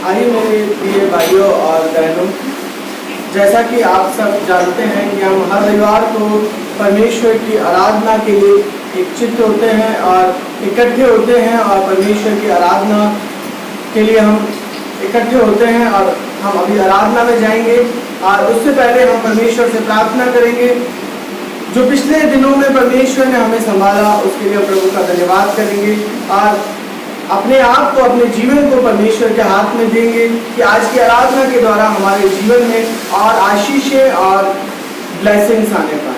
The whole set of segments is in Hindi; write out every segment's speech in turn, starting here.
आइए मेरे प्रिय भाइयों और बहनों, जैसा कि आप सब जानते हैं कि हम हर रविवार को परमेश्वर की आराधना के लिए एकत्रित होते हैं और इकट्ठे होते हैं और परमेश्वर की आराधना के लिए हम इकट्ठे होते हैं और हम अभी आराधना में जाएंगे। और उससे पहले हम परमेश्वर से प्रार्थना करेंगे। जो पिछले दिनों में परमेश्वर ने हमें संभाला उसके लिए प्रभु का धन्यवाद करेंगे और अपने आप को, अपने जीवन को परमेश्वर के हाथ में देंगे कि आज की आराधना के द्वारा हमारे जीवन में और आशीषें और ब्लेसिंग्स आने पाए।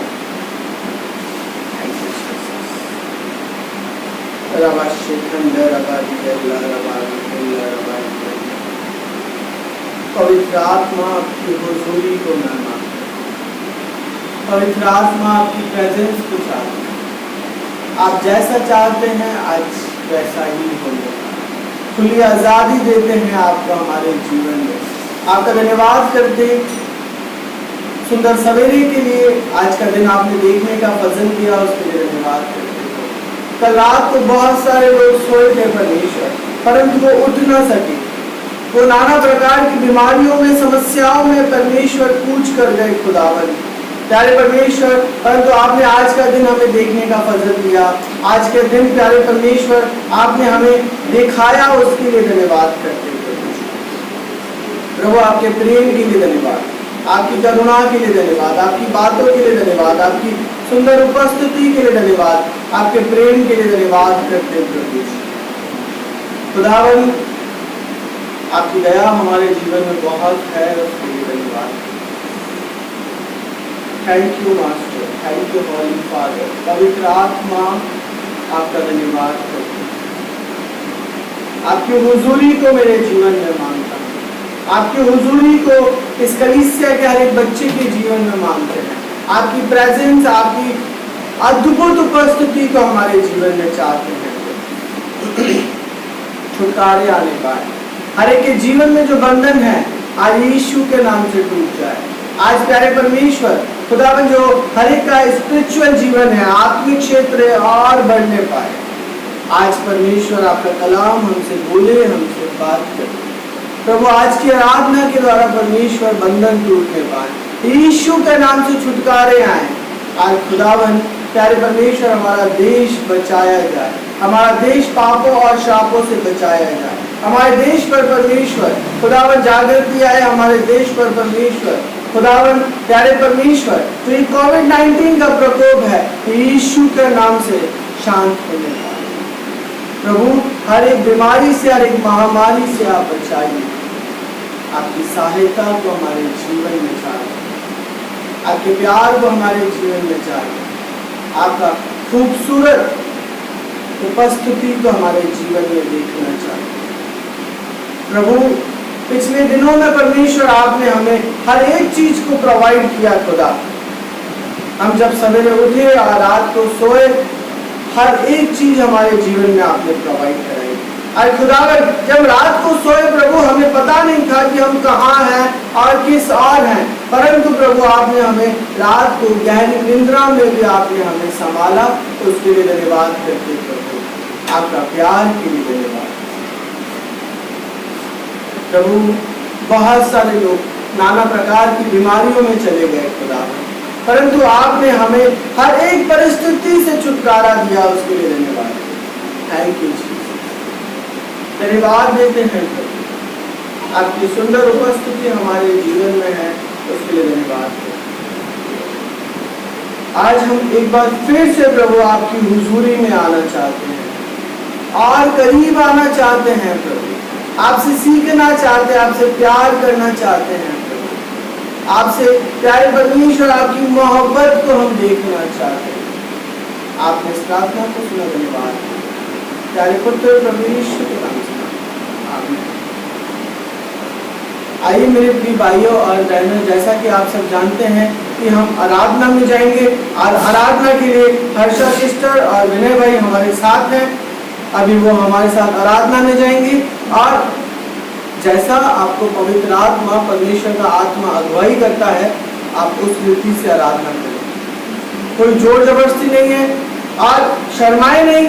पवित्र आत्मा आपकी हुजूरी को मैं मांगता हूं। पवित्र आत्मा आपकी प्रेजेंस को चाहते हैं। आप जैसा चाहते हैं आज वैसा ही होने खुली आज़ादी देते हैं आपको हमारे जीवन में। आपका धन्यवाद करते, सुंदर सवेरे के लिए, आज का दिन आपने देखने का फजल किया उसके लिए धन्यवाद करते। कल रात को बहुत सारे लोग सोए थे परमेश्वर, परंतु वो उठ न सके। वो नाना प्रकार की बीमारियों में, समस्याओं में परमेश्वर कूच कर गए खुदावन प्यारे परमेश्वर, परंतु आपने आज का दिन हमें देखने का फजल दिया। आज के दिन प्यारे परमेश्वर आपने हमें दिखाया, उसके लिए धन्यवाद करते हैं प्रभु। आपके प्रेम के लिए धन्यवाद, आपकी करुणा के लिए धन्यवाद, आपकी बातों के लिए धन्यवाद, आपकी सुंदर उपस्थिति के लिए धन्यवाद, आपके प्रेम के लिए धन्यवाद करते हैं प्रभु खुदावन। आपकी दया हमारे जीवन में बहुत है, उसके लिए धन्यवाद। Thank you master, thank you holy father. पवित्र आत्मा आपका धन्यवाद करते हैं। आपकी हुजूरी को मेरे जीवन में मांगता हूँ। आपकी हुजूरी को इस कलीसिया के हर एक बच्चे के जीवन में मांगते हैं। आपकी प्रेजेंस, आपकी अद्भुत उपस्थिति को हमारे जीवन में चाहते हैं। छुटकारे आने पाए, हर एक के जीवन में जो बंधन है आज यीशु के नाम से टूट जाए। आज प्यारे परमेश्वर खुदावन, जो हर एक का स्पिरिचुअल जीवन है, आत्मिक क्षेत्र है, और बढ़ने पाए। आज परमेश्वर आपका कलाम हमसे बोले, हमसे बात करे प्रभु। आज की आराधना के द्वारा परमेश्वर बंधन टूटने पाए, यीशु के नाम से छुटकारे आए। आज खुदावन प्यारे परमेश्वर हमारा देश बचाया जाए, हमारा देश पापों और श्रापों से बचाया जाए। हमारे देश पर परमेश्वर खुदावन जागृति आए, हमारे देश पर परमेश्वर खुदावन प्यारे परमेश्वर तो ये कोविड-19 का प्रकोप है यीशु के नाम से शांत होने पाए प्रभु। हर एक बीमारी से, हर एक महामारी से आप बचाइए। आपकी सहायता को हमारे जीवन में चाहिए, आपके प्यार को हमारे जीवन में चाहिए, आपका खूबसूरत उपस्थिति को हमारे जीवन में देखना चाहिए प्रभु। पिछले दिनों में परमेश्वर आपने हमें हर एक चीज को प्रोवाइड किया खुदा। हम जब सवेरे उठे और रात को सोए, हर एक चीज हमारे जीवन में आपने प्रोवाइड कराई। और खुदावन जब रात को सोए प्रभु, हमें पता नहीं था कि हम कहाँ हैं और किस और हैं, परंतु प्रभु आपने हमें रात को गहरी निद्रा में भी आपने हमें संभाला। उसके लिए धन्यवाद करते प्रभु। आपका प्यार के लिए धन्यवाद प्रभु। बहुत सारे लोग नाना प्रकार की बीमारियों में चले गए खुदा, परंतु आपने हमें हर एक परिस्थिति से छुटकारा दिया, उसके लिए धन्यवाद। थैंक यू जीसस, धन्यवाद देते हैं प्रभु। आपकी सुंदर उपस्थिति हमारे जीवन में है, उसके लिए धन्यवाद। आज हम एक बार फिर से प्रभु आपकी हुजूरी में आना चाहते हैं और करीब आना चाहते हैं प्रभु। आपसे सीखना चाहते हैं, आपसे प्यार करना चाहते हैं प्रभु। आपसे प्यारे परमेश्वर आपकी मोहब्बत को हम देखना चाहते हैं। आपने इस प्रार्थना को सुना, धन्यवाद। प्यारे पुत्र परमेश्वर के नाम से आमीन। आइए मेरे प्रिय भाइयों और बहनों, जैसा कि आप सब जानते हैं कि हम आराधना में जाएंगे और आराधना के लिए हर्षा सिस्टर और विनय भाई हमारे साथ हैं। अभी वो हमारे साथ आराधना में जाएंगे और जैसा आपको पवित्र आत्मा, परमेश्वर का आत्मा अगुवाई करता है, आप उस रीति से आराधना करें। कोई जोर जबरदस्ती नहीं है और शर्माए नहीं।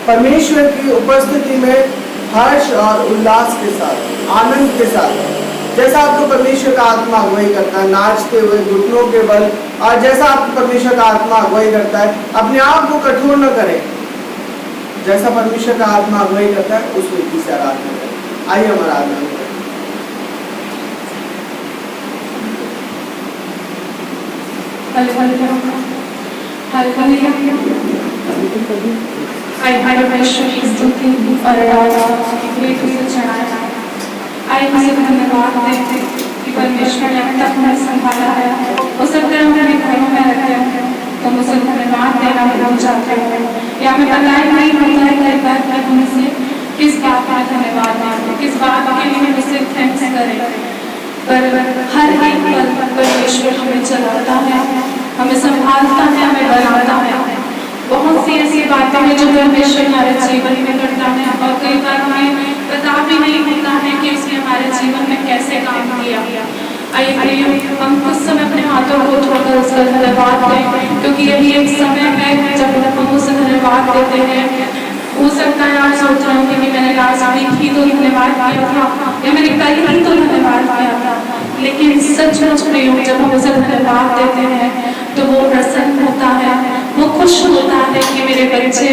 परमेश्वर की उपस्थिति में हर्ष और उल्लास के साथ, आनंद के साथ, जैसा आपको परमेश्वर का आत्मा अगुवाई करता है, नाचते हुए घुटनों के बल, और जैसा आपको परमेश्वर का आत्मा अगुवाई करता है, अपने आप को कठोर न करें। जैसा परमेश्वर का आत्मा अगुवाई करता है उस रीति से आराधना करें। आइए हम आराधना करें। परमेश्वर की स्तुति और आराधना चढ़ाया। आइए उसे धन्यवाद देते कि परमेश्वर ने अब तक हमें संभाला है। हो सकता है हमारे घरों में रहते हैं तो हम उसे धन्यवाद देना भूल जाते हैं, या हमें पता ही नहीं होता है कई बार कि हम उसे किस बात का धन्यवाद दें, किस बात के लिए हम उसे थैंक्स करें। पर हर एक पल परमेश्वर हमें चलाता है, हमें संभालता है, हमें बनाता है। बहुत सी ऐसी बातें हैं जो परमेश्वर हमारे जीवन में करता है और कई बार हमें पता भी नहीं होता है कि उसने हमारे जीवन में कैसे काम किया। आइए हम कुछ समय अपने हाथों को उठाकर उसका धन्यवाद दें, क्योंकि यही एक समय है जब हम उसे धन्यवाद देते हैं। हो सकता है आप सोच रहे होंगे कि मैंने लास्ट वीक ही तो धन्यवाद किया था, या मैंने कल ही तो धन्यवाद किया था, लेकिन सचमुच प्रियो जब हम उसे धन्यवाद देते हैं तो वो प्रसन्न होता है, वो खुश होता है कि मेरे बच्चे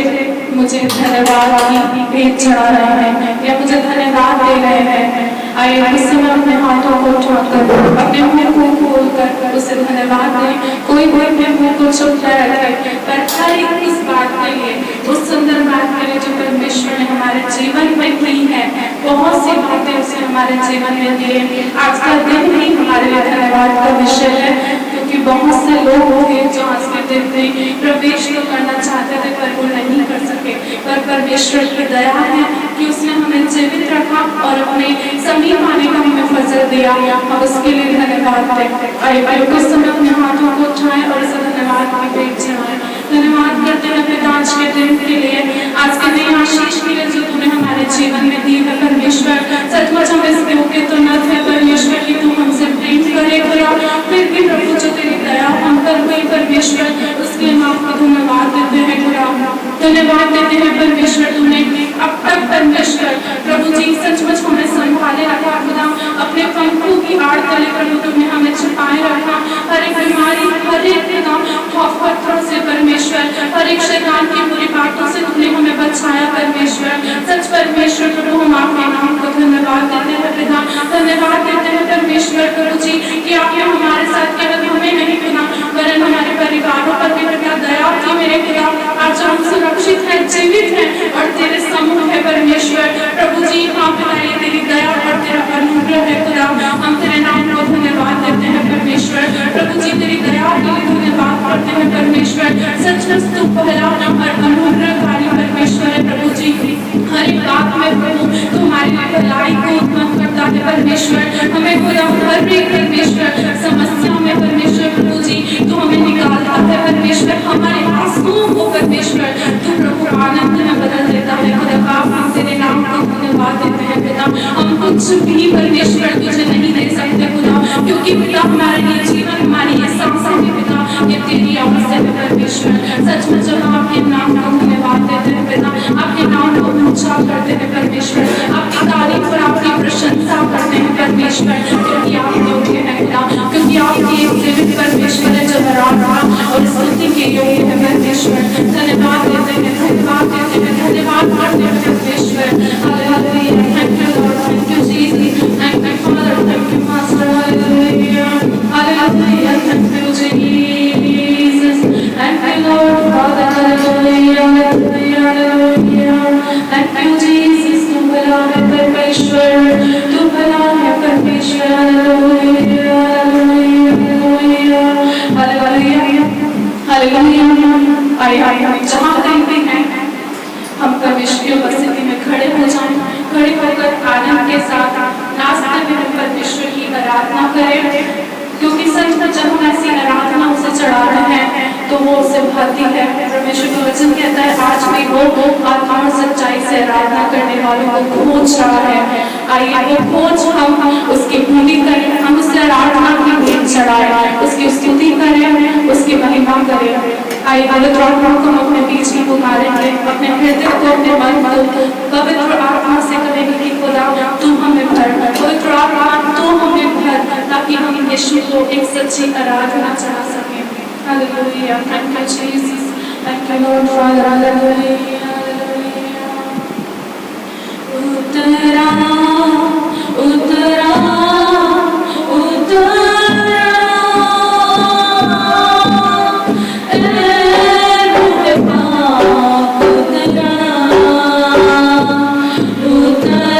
मुझे धन्यवाद की भेंट चढ़ा रहे हैं या मुझे धन्यवाद दे रहे हैं। आइए उस समय अपने हाथों को उठाकर अपने मुंह को खोलकर उसे धन्यवाद दें। कोई अपने मुंह को चुप न रखे, पर हर एक इस बात के लिए, उस सुंदर बात के लिए जो परमेश्वर ने हमारे जीवन में की है। बहुत सी बातें उसने हमारे जीवन में दी है। आज का दिन ही हमारे लिए धन्यवाद का विषय है, क्योंकि बहुत से लोग थे जो आज के दिन में प्रवेश तो करना चाहते थे पर वो नहीं कर सके। पर परमेश्वर की दया है कि उसने हमें जीवित रखा और अपने समीप आने का हमें फजल दिया। हम उसके लिए धन्यवाद दें। आइए कुछ समय अपने हाथों को उठाएं और इसे धन्यवाद की भेंट चढ़ाएं। धन्यवाद करते हैं पिता आज के दिन के लिए, आज के नई आशीष के लिए जो तूने हमारे जीवन में दी है। परमेश्वर सचमुच हम इसके योग्य तो न थे परमेश्वर की तू हमसे प्रेम करेगा, फिर भी प्रभु जो तेरी दया हम पर हुई परमेश्वर उसके लिए हम आपको धन्यवाद देते हैं। धन्यवाद देते हैं परमेश्वर तूने अब तक परमेश्वर प्रभु जी सचमुच हमें संभाले रखा। खुदा अपने पंखों की आड़ तले प्रभु तुमने हमें छिपाए रखा। हर एक बीमारी, हर एक खौफ पत्थरों से परमेश्वर, हर एक शैतान की बुरी बातों से तुमने हमें बचाया परमेश्वर। सच परमेश्वर प्रभु हम आपके नाम को धन्यवाद देते हैं पिता। धन्यवाद देते हैं परमेश्वर प्रभु जी कि आपने हमारे साथ केवल हमें नहीं पिता वरन हमारे परिवारों पर भी पिता दया की मेरे पिता। आज हम सुरक्षित हैं, जीवित हैं और तेरे सम्मुख है परमेश्वर प्रभु जी। हाँ पिता ये तेरी दया और तेरा अनुग्रह है खुदा। हम तेरे नाम को धन्यवाद देते हैं परमेश्वर प्रभु जी। तेरी दया के लिए धन्यवाद करते हैं परमेश्वर। सचमुच तू पहला और अनुग्रहकारी परमेश्वर है प्रभु जी। हर एक बात में प्रभु तुम्हारी भलाई को उत्पन्न करता है परमेश्वर। हमें खुदा हर एक परमेश्वर समस्या में परमेश्वर प्रभु जी तू हमें निकालता है परमेश्वर। हमारे आंसुओं को परमेश्वर तू प्रभु आनंद में बदल देता है खुदा बाप। हम तेरे नाम को धन्यवाद देते हैं पिता। हम कुछ भी परमेश्वर तुझे नहीं दे सकते खुदा, क्योंकि पिता हमारे लिए जीवन, हमारी ये सांसें भी पिता ये तेरी आवश्यक है परमेश्वर। सचमुच हम आपके नाम को धन्यवाद देते हैं पिता, आपके नाम को ऊंचा करते हैं परमेश्वर, आपकी तारीफ और आपकी प्रशंसा करते हैं परमेश्वर, क्योंकि आप योग्य हैं खुदा, क्योंकि आपकी एक जीवित परमेश्वर है जो बराबर और स्तुति के योग्य है परमेश्वर। धन्यवाद देते हैं, धन्यवाद देते हैं, धन्यवाद करते हैं परमेश्वर। Hallelujah, thank you Lord, thank you Jesus, thank you father, thank you master, hallelujah, hallelujah, thank you Jesus, thank you Lord father, hallelujah, hallelujah, hallelujah, thank you Jesus. तू भला है परमेश्वर, तू भला है परमेश्वर, हालेलुया, हालेलुया, हालेलुया, हालेलुया। आइए जहाँ कहीं भी हैं हम परमेश्वर की उपस्थिति में खड़े हो जाएं, खड़े होकर आनंद के साथ नाचते हुए परमेश्वर की आराधना करें, क्योंकि सच में जब हम ऐसी आराधना उसे चढ़ाते हैं तो वो उसे भाती है। परमेश्वर का वचन कहता है आज भी वो आत्मा और सच्चाई से आराधना करने वालों को खोज रहा है। आइए वो खोज हम उसकी पूरी करें, हम उससे आराधना की भेंट चढ़ाएं, उसकी स्तुति करें, उसकी महिमा करें। आइए पवित्र आत्मा को हम अपने बीच में पुकारेंगे, अपने हृदय को, अपने मन को पवित्र आत्मा से कहेंगे कि खुदा तू हमें भर, पवित्र आत्मा तू हमें भर, ताकि हम यीशु को एक सच्ची आराधना चढ़ा सकें। Hallelujah, thank you Jesus, thank you Lord father, hallelujah. उतरा उतरा उतरा उतरा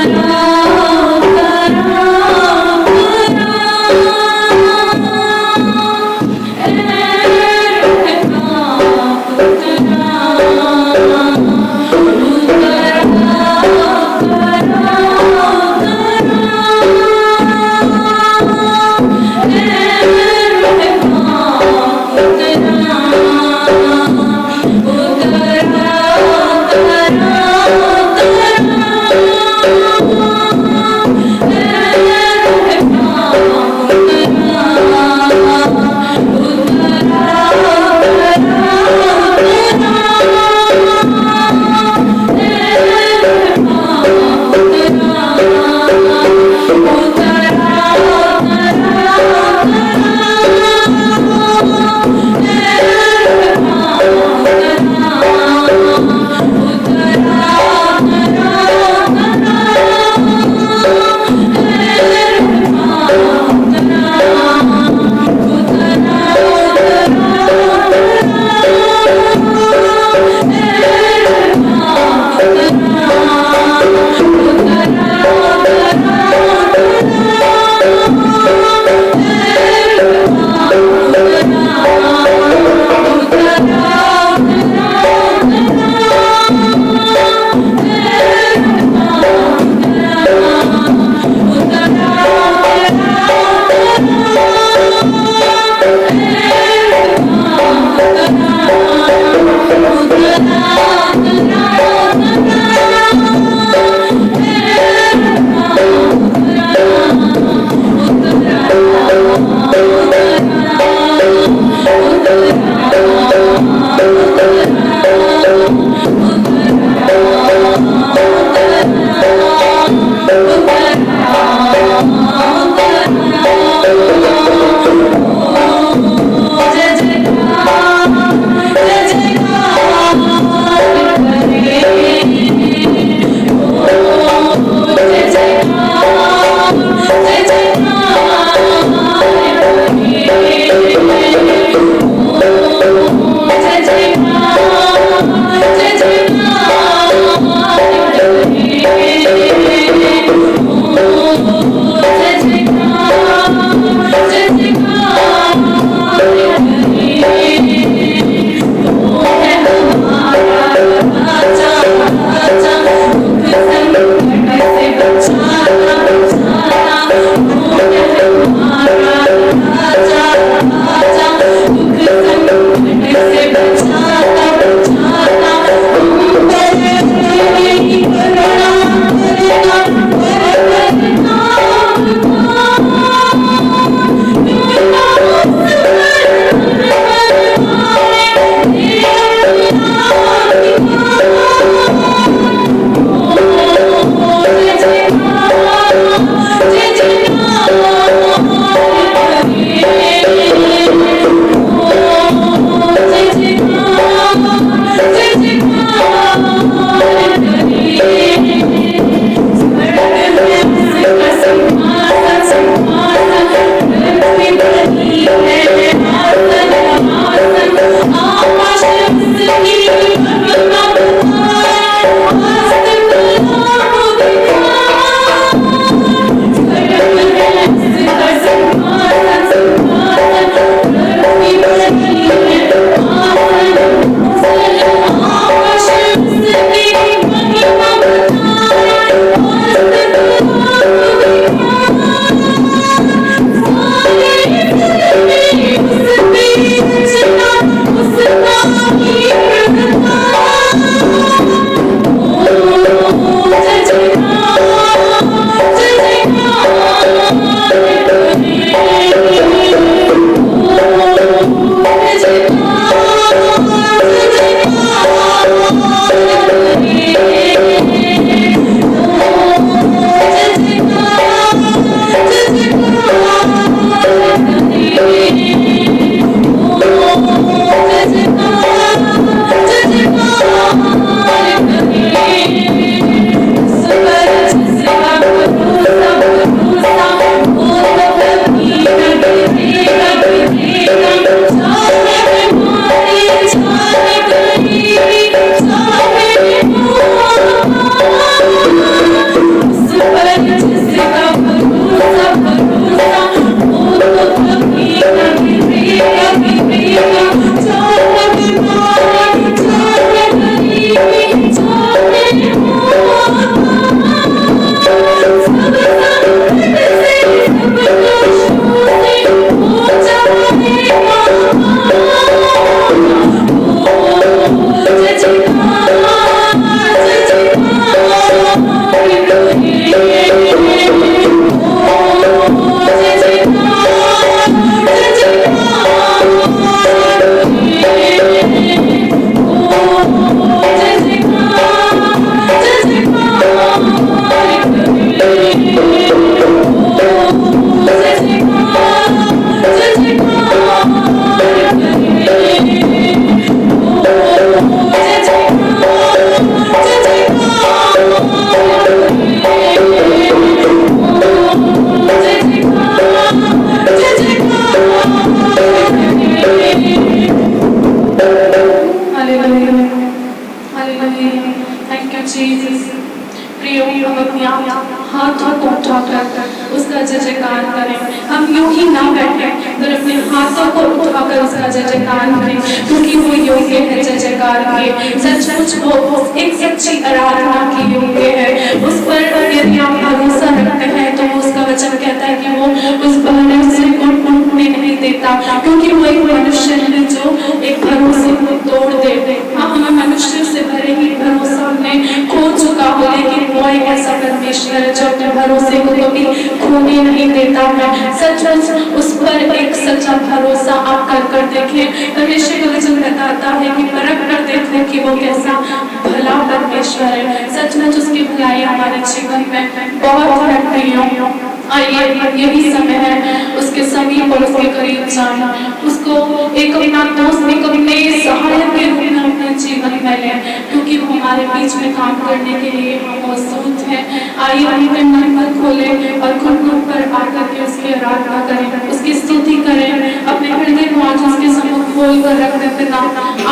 हाथों को उठाकर उसका जय जयकार करें। हम यूं ही ना बैठे पर अपने हाथों को उठाकर उसका जय जयकार करें, क्योंकि वो योग्य है जय जयकार के। सचमुच वो एक सच्ची आराधना के योग्य है। उस पर यदि आप भरोसा रखते हैं तो उसका वचन कहता है कि वो उस भरोसे को टूटने नहीं देता, क्योंकि वो एक मनुष्य है जो एक भरोसे को तोड़ दे। हाँ, हमें मनुष्य से भरे ही भरोसा हमने खो चुका हो, लेकिन वो एक ऐसा परमेश्वर है जो अपने भरोसे को कभी खोने नहीं देता है। सचमुच उस पर एक सच्चा भरोसा आप कर देखें। परमेश्वर का वचन बताता है कि परख कर देखो कि वो कैसा भला परमेश्वर है। सचमुच उसकी भलाई हमारे जीवन में बहुत है प्रियों। आइए यही समय है उसके समीप और उसके करीब जाना, उसको एक अपना दोस्त, एक अपने सहायक के रूप में अपने जीवन में लें, क्योंकि वो हमारे बीच में काम करने के लिए मौजूद है। आइए अपने मन पर खोलें और घुटनों पर आकर के उसकी आराधना करें, उसकी स्तुति करें, अपने हृदय को आज उसके सम्मुख खोल कर रख दें। पिता,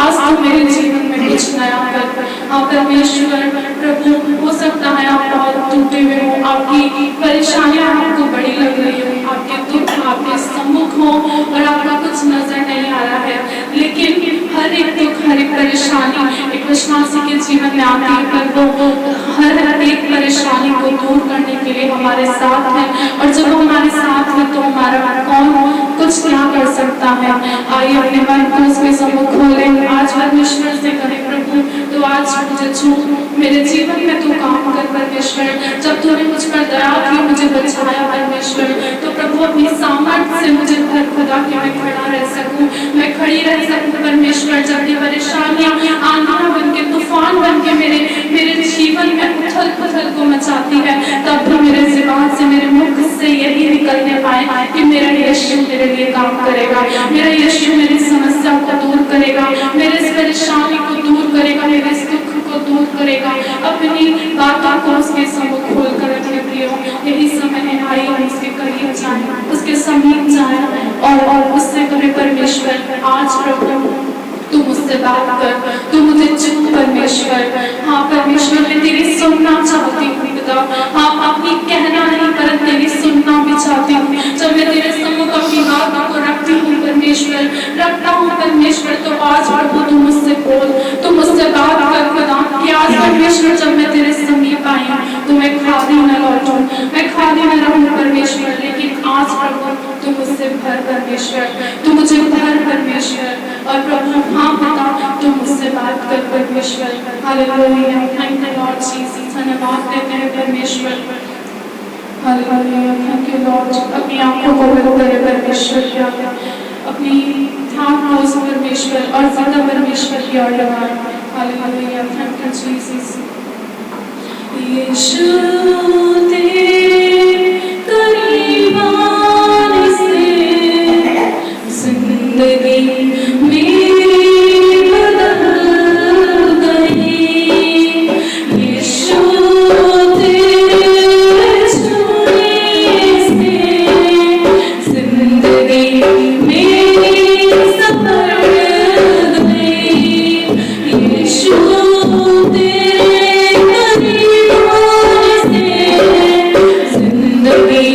आज तो मेरे जीवन में कुछ नया कर। हाँ परमेश्वर प्रभु, हो सकता है आप बहुत टूटे हुए हो, आपकी परेशानियां आपको बड़ी लग रही हो, आपके दुख आपके सम्मुख हो और आपका कुछ नजर नहीं आ रहा है, लेकिन हर एक दुख, हर एक परेशानी एक विश्वासी के जीवन में आती है, पर वो हर एक परेशानी को दूर करने के लिए हमारे साथ है। और जब वो हमारे साथ है तो हमारा कौन कुछ क्या कर सकता है। आइए अपने मन को उसके सम्मुख खोलें, आज परमेश्वर से कहें प्रभु तो आज मुझे छू, मेरे जीवन में तू काम कर परमेश्वर। जब तूने मुझ पर दया की, मुझे बचाया परमेश्वर, तो प्रभु अपनी सामर्थ्य से मुझे भर खुदा के मैं खड़ा रह सकूं, मैं खड़ी रह सकूं परमेश्वर। जब ये परेशानियां आंधियां बन के, तूफान बन के मेरे जीवन में उथल पुथल को मचाती है, तब भी मेरे ज़ुबान से, मेरे मुख से यही निकलने पाए कि मेरा यीशु मेरे लिए काम करेगा, मेरा यीशु मेरी समस्या को दूर करेगा, मेरे इस परेशानी को दूर करेगा, मेरे इस दुख को दूर करेगा। अपनी बातों को उसके सम्मुख खोल कर रखे प्रियो, यही समय है। आइए हम उसके करीब जाएं, उसके समीप जाएं और उससे कहें परमेश्वर आज प्रभु तू मुझसे बात कर, तू मुझे चुन परमेश्वर। हाँ परमेश्वर, मैं तेरी सुनना चाहती हूँ पिता। हाँ, अपनी कहना नहीं पर तेरी सुनना भी चाहती हूँ। जब मैं तेरे सम्मुख अपनी बातों को रखती हूँ परमेश्वर, रखता हूँ परमेश्वर, तो आज प्रभु तू मुझसे बोल, तू मुझसे बात कर खुदा कि आज परमेश्वर जब मैं तेरे समीप आई हूँ तो मैं खाली न लौटूं, मैं खाली न रहूं परमेश्वर, लेकिन आज प्रभु तू मुझसे भर परमेश्वर, तू मुझे भर परमेश्वर। और प्रभु हाँ पिता, तू मुझसे बात कर परमेश्वर। Hallelujah, thank you Lord Jesus, धन्यवाद देते हैं परमेश्वर। Hallelujah, thank you Lord. अपनी आंखों को बंद करें परमेश्वर के आगे, अपनी ध्यान को उस परमेश्वर और ज्यादा परमेश्वर की ओर लगाएं। Hallelujah, thank you Jesus. यीशु तेरे करीब आने से जिंदगी मेरी बदल गई। यीशु तेरे छूने से जिंदगी मेरी संवर गई। यीशु तेरे करीब आने से जिंदगी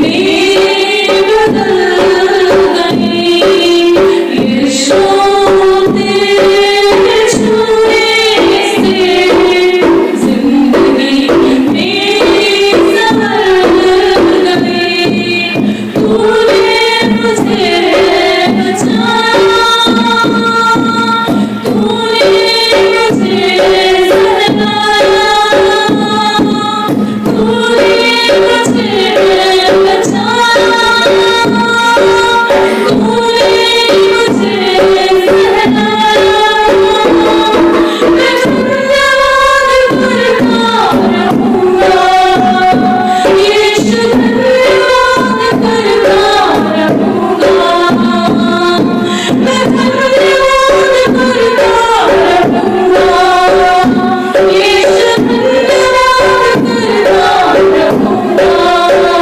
मेरी बदल गई। यीशु तेरे छूने से जिंदगी मेरी संवर गई। तूने मुझे बचाया, तूने मुझे सहलाया, तूने मुझे बचाया, तूने मुझे सहलाया। मैं धन्यवाद करता रहूँगा, यीशु धन्यवाद करता रहूँगा। मैं धन्यवाद करता रहूँगा, यीशु धन्यवाद करता रहूँगा।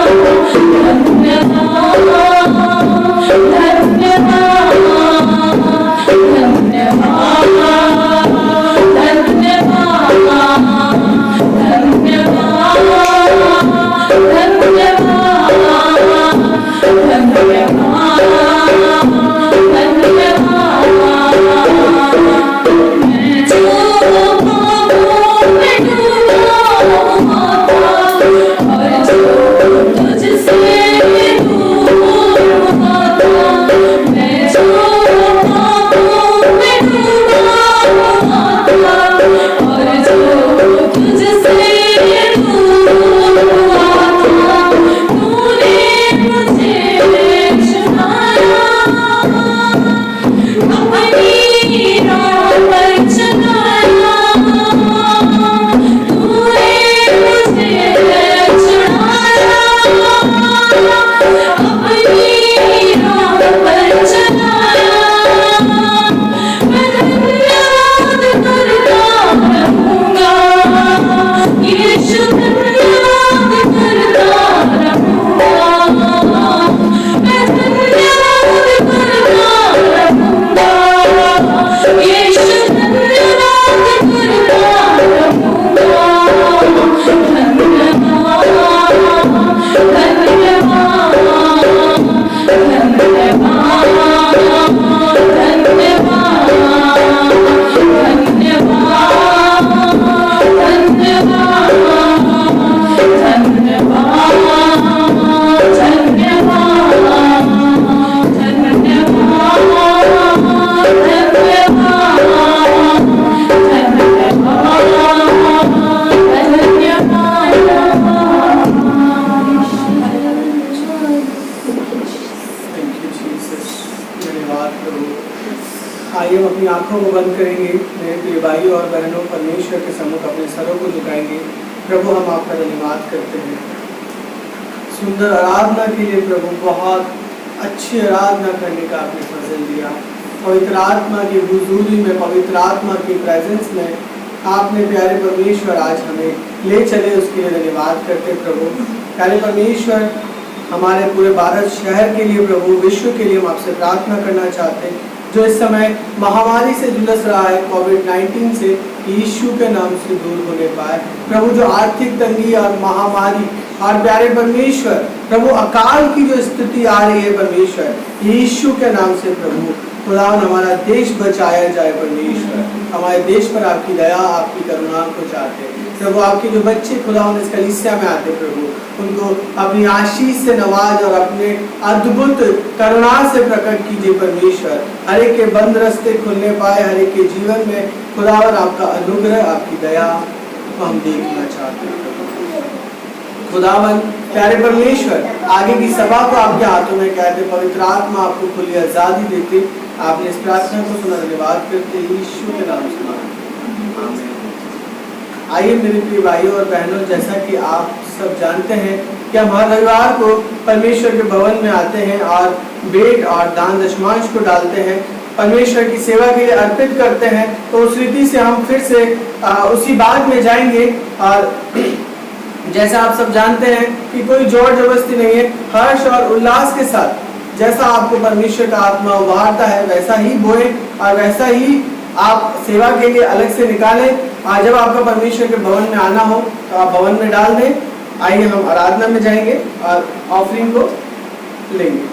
आंखों को बंद करेंगे, मेरे प्रिय भाई और बहनों, परमेश्वर के सम्मुख अपने सरों को झुकाएंगे। प्रभु हम आपका धन्यवाद करते हैं सुंदर आराधना के लिए। प्रभु बहुत अच्छी आराधना करने का आपने फजल दिया। पवित्र आत्मा की हुजूरी में, पवित्र आत्मा की प्रेजेंस में आपने प्यारे परमेश्वर आज हमें ले चले, उसके लिए धन्यवाद करते प्रभु। प्यारे परमेश्वर, हमारे पूरे भारत शहर के लिए प्रभु, विश्व के लिए हम आपसे प्रार्थना करना चाहते हैं जो इस समय महामारी से जुलस रहा है, कोविड-19 से, यीशु के नाम से दूर होने पाए प्रभु। जो आर्थिक तंगी और महामारी और प्यारे परमेश्वर प्रभु अकाल की जो स्थिति आ रही है परमेश्वर, यीशु के नाम से प्रभु खुदावन हमारा देश बचाया जाए परमेश्वर। हमारे देश पर आपकी दया, आपकी करुणा को चाहते हैं प्रभु। आपके जो बच्चे खुदावन इस कलीसिया में आते प्रभु, उनको अपनी आशीष से नवाज और अपने अद्भुत करुणा से प्रकट कीजिए परमेश्वर। हर एक के बंद रास्ते खुलने पाए, हर एक के जीवन में खुदावन आपका अनुग्रह, आपकी दया को हम देखना चाहते हैं खुदावन। प्यारे परमेश्वर, आगे की सभा को आपके हाथों में कहते, पवित्र आत्मा आपको खुली आजादी देते। आपने इस प्रार्थना को सुना, धन्यवाद करते यीशु के नाम से आमीन। आइए मेरे प्रिय भाइयों और बहनों, जैसा कि आप सब जानते हैं कि हम हर रविवार को परमेश्वर के भवन में आते हैं और भेंट और दान दशमांश को डालते हैं, परमेश्वर की सेवा के लिए अर्पित करते हैं। तो उस रीति से हम फिर से उसी बात में जाएंगे। और जैसा आप सब जानते हैं कि कोई जोर जबरदस्ती नहीं है, हर्ष और उल्लास के साथ जैसा आपको परमेश्वर का आत्मा उभारता है वैसा ही बोए और वैसा ही आप सेवा के लिए अलग से निकालें। और जब आपका परमेश्वर के भवन में आना हो तो आप भवन में डाल दें। आइए हम आराधना में जाएंगे और ऑफरिंग को लेंगे।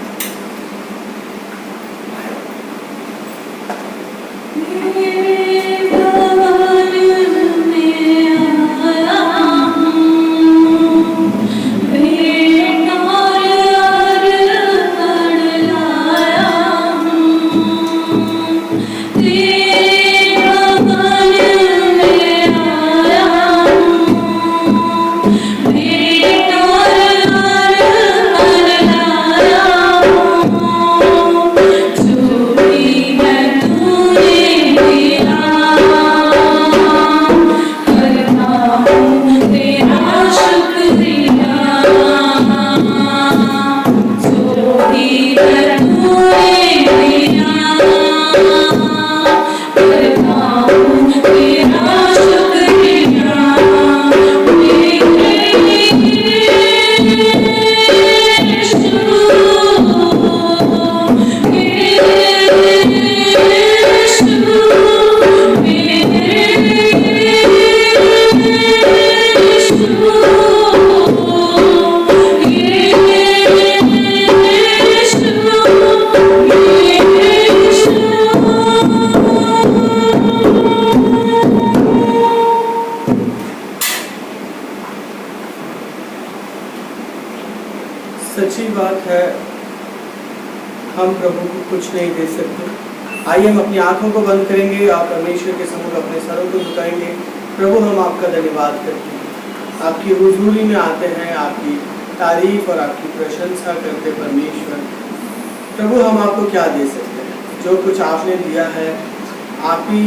सच्ची बात है, हम प्रभु को कुछ नहीं दे सकते। आइए हम अपनी आंखों को बंद करेंगे और परमेश्वर के सम्मुख अपने सरों को झुकाएंगे। प्रभु हम आपका धन्यवाद करते हैं, आपकी हुजूरी में आते हैं, आपकी तारीफ और आपकी प्रशंसा करते परमेश्वर। प्रभु हम आपको क्या दे सकते हैं? जो कुछ आपने दिया है आप ही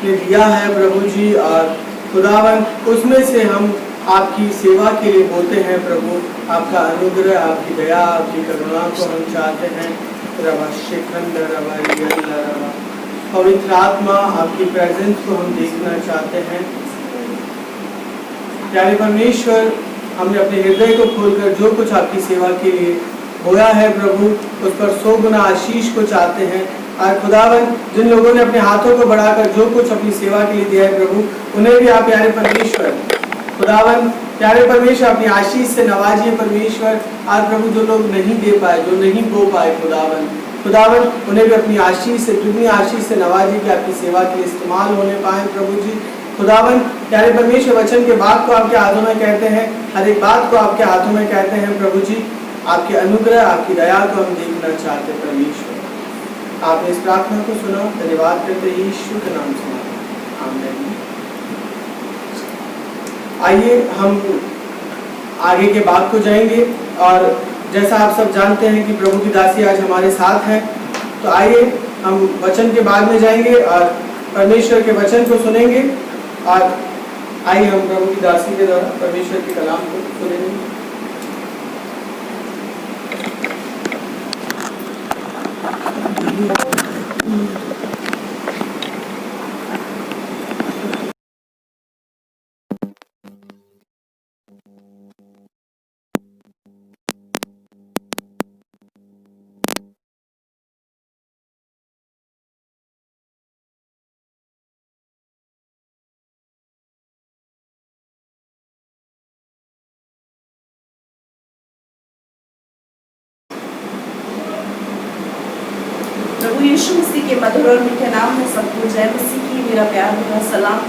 ने दिया है प्रभु जी, और खुदावन उसमें से हम आपकी सेवा के लिए बोलते हैं प्रभु। आपका अनुग्रह, आपकी दया, आपकी करुणा को हम चाहते हैं। पवित्र आत्मा, आपकी प्रेजेंस को हम देखना चाहते हैं। प्यारे परमेश्वर, हमने अपने हृदय को खोलकर जो कुछ आपकी सेवा के लिए बोया है प्रभु, उस पर 100 गुना आशीष को चाहते हैं। और खुदावन, जिन लोगों ने अपने हाथों को बढ़ाकर जो कुछ अपनी सेवा के लिए दिया है प्रभु, उन्हें भी आप प्यारे परमेश्वर खुदावन, प्यारे परमेश्वर अपनी आशीष से नवाजिए परमेश्वर। आज प्रभु जो लोग नहीं दे पाए, जो नहीं बो पाए खुदावन, उन्हें भी अपनी आशीष से, दुगनी आशीष से नवाजिए कि आपकी सेवा के लिए इस्तेमाल होने पाए प्रभु जी। खुदावन, प्यारे परमेश्वर, वचन के बात को आपके हाथों में कहते हैं, हर एक बात को आपके हाथों में कहते हैं प्रभु जी। आपके अनुग्रह, आपकी दया को हम देखना चाहते हैं परमेश्वर। आपने इस प्रार्थना को सुना, धन्यवाद करते यीशु के नाम से, आमीन। आइए हम आगे के बात को जाएंगे। और जैसा आप सब जानते हैं कि प्रभु की दासी आज हमारे साथ हैं, तो आइए हम वचन के बाद में जाएंगे और परमेश्वर के वचन को सुनेंगे। और आइए हम प्रभु की दासी के द्वारा परमेश्वर के कलाम को सुनेंगे। प्रभु यीशु मसीह के मधुर और मीठे नाम में सबको जय मसीह की मेरा प्यार भरा सलाम।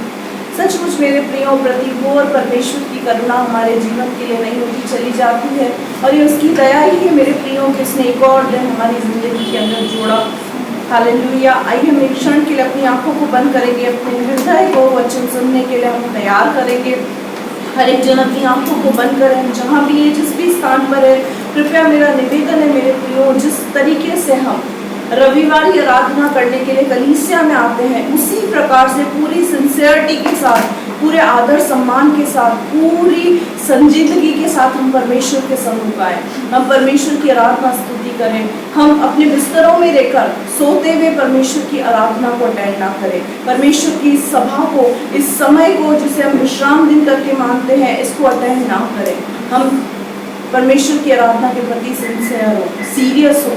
सचमुच मेरे प्रियों, प्रति घोर परमेश्वर की करुणा हमारे जीवन के लिए नहीं होती चली जाती है, और ये उसकी दया ही है मेरे प्रियों कि उसने एक और दिन हमारी जिंदगी के अंदर जोड़ा। हालेलुया। आइए हम एक क्षण के लिए अपनी आंखों को बंद करेंगे, अपने हृदय को वचन सुनने के लिए हम तैयार करेंगे। हर एक जन अपनी आंखों को बंद करें, जहाँ भी है, जिस भी स्थान पर है। कृपया मेरा निवेदन है मेरे प्रियों, जिस तरीके से हम रविवार की आराधना करने के लिए कलीसिया में आते हैं, उसी प्रकार से पूरी सिंसियरिटी के साथ, पूरे आदर सम्मान के साथ, पूरी संजीदगी के साथ हम परमेश्वर के सम्मुख आए। हम परमेश्वर की आराधना स्तुति करें। हम अपने बिस्तरों में रहकर सोते हुए परमेश्वर की आराधना को अटेंड ना करें। परमेश्वर की इस सभा को, इस समय को जिसे हम विश्राम दिन करके मानते हैं, इसको अटेंड ना करें। हम परमेश्वर की आराधना के प्रति सिंसियर हो, सीरियस हो।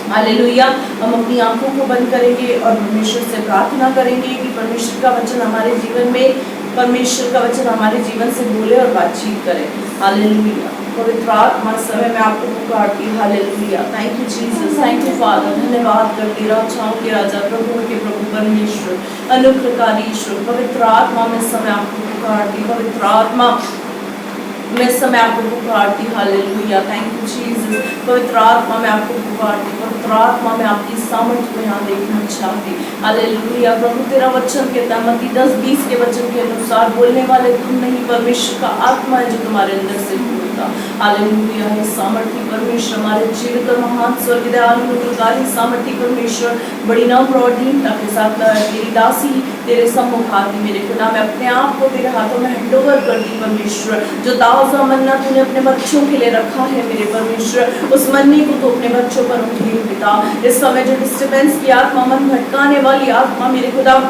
हालेलुया। हम अपनी आंखों को बंद करेंगे और परमेश्वर से प्रार्थना करेंगे कि परमेश्वर का वचन हमारे जीवन में, परमेश्वर का वचन हमारे जीवन से बोले और बातचीत करे। हालेलुया। पवित्र आत्मा समय में आपको पुकारती। Hallelujah. Thank you Jesus, thank you father. धन्यवाद करती राजाओं के राजा, प्रभु के प्रभु, परमेश्वर, अनुग्रहकारी ईश्वर। पवित्र आत्मा में समय आपको पुकारती। पवित्र आत्मा मैं समय आपको पुकारती। हालेलुया। Thank you Jesus. पवित्र आत्मा में आपको पुकारती। पवित्र आत्मा में आपकी सामर्थ्य को यहाँ देखना चाहती। हालेलुया। प्रभु तेरा वचन कहता है, मत्ती 10:20 के वचन के अनुसार, बोलने वाले तुम नहीं, परमेश्वर का आत्मा है जो तुम्हारे अंदर से बोलता। हालेलुया। ये सामर्थ्य परमेश्वर हमारे जीवित और महान स्वर्गीय अनुग्रहकारी सामर्थ्य परमेश्वर बड़ी नम्र और दीनता के साथ तेरी दासी तेरे सम्मुख आती। मेरे खुदा, मैं अपने आप को तेरे हाथों में हैंडओवर करती परमेश्वर। जो ताज़ा मन्ना तूने अपने बच्चों के लिए रखा है मेरे परमेश्वर, उस मन्ने को तो अपने बच्चों पर उठे पिता। इस समय जो डिस्टर्बेंस की आत्मा, मन भटकाने वाली आत्मा मेरे खुदा,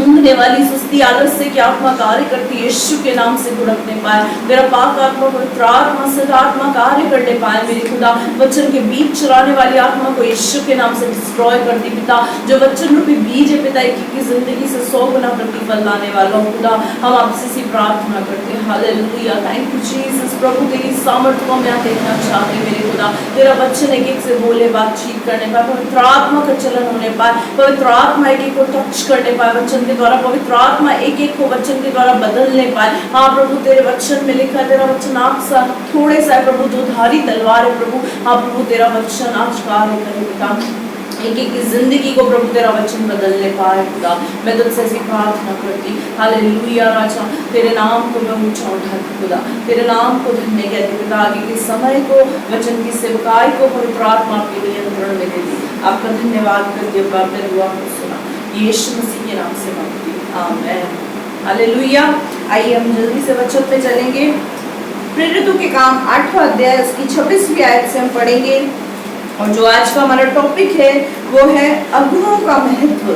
ऊँघने वाली सुस्ती आलस्य की आत्मा कार्य करती, यीशु के नाम से भुड़कने पाए। मेरा पाक आत्मा, पवित्र आत्मा, सदा आत्मा कार्य करने पाए मेरे खुदा। वचन के बीज चुराने वाली आत्मा को यीशु के नाम से डिस्ट्रॉय करती पिता। जो वचन रूपी बीज है पिता, एक की जिंदगी से 100 गुना प्रतिफल लाने वाला हूँ खुदा। हम आपसे सी प्रार्थना करते हैं। हालेलुया। Thank you Jesus. प्रभु तेरी सामर्थ्य को मैं देखना चाहते मेरे खुदा। तेरा वचन एक एक से बोले, बातचीत करने पाए, पवित्र आत्मा का चलन होने पाए, पवित्र आत्मा एक एक को टच करने पाए वचन के द्वारा, पवित्र आत्मा एक एक को वचन के द्वारा बदलने पाए। हाँ प्रभु, तेरे वचन में लिखा है, तेरा वचन आप सा थोड़े सा प्रभु दुधारी तलवार है प्रभु। हाँ प्रभु, तेरा वचन आज कार्य करे पिता। एक एक की जिंदगी को प्रभु तेरा वचन बदलने पाए खुदा। मैं तुझसे ऐसी प्रार्थना करती। हालेलुया राजा, तेरे नाम को मैं ऊंचा उठाती खुदा। तेरे नाम को धन्य कहती पिता। आगे के समय को, वचन की सेवकाई को पवित्र आत्मा के नियंत्रण में दे दी। आपका धन्यवाद करती हूँ, आपने दुआ को सुना, यीशु मसीह के नाम से मांगती। आमीन। हालेलुया। आइए हम जल्दी से वचन पे चलेंगे। प्रेरितों के काम 8वां अध्याय उसकी 26वीं आयत से हम पढ़ेंगे। और जो आज का हमारा टॉपिक है वो है अगुओं का महत्व।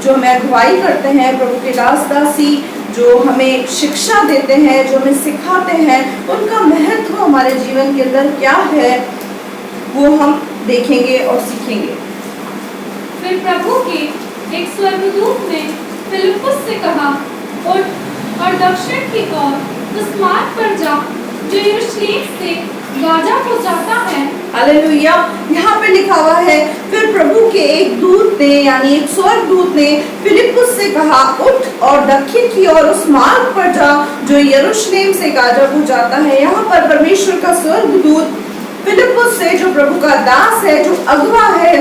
जो हमें अगुवाई करते हैं, प्रभु के दास दासी, जो हमें शिक्षा देते हैं, जो हमें सिखाते हैं, उनका महत्व हमारे जीवन के अंदर क्या है, वो हम देखेंगे और सीखेंगे। फिर प्रभु के एक स्वर्गदूत ने फिलिप्पुस से कहा, उठ और दक्षिण की ओर उस मार्ग पर जा जो यरूशलेम से गाजा को जाता है। हालेलुया। यहाँ पे लिखा हुआ है, फिर प्रभु के एक दूत ने, यानी एक स्वर्गदूत ने फिलिप्पुस से कहा, उठ और दक्षिण की ओर उस मार्ग पर जा जो यरूशलेम से गाजा को जाता है। यहाँ पर परमेश्वर का स्वर्गदूत फिलिप्पुस से, जो प्रभु का दास है, जो अगुवा है,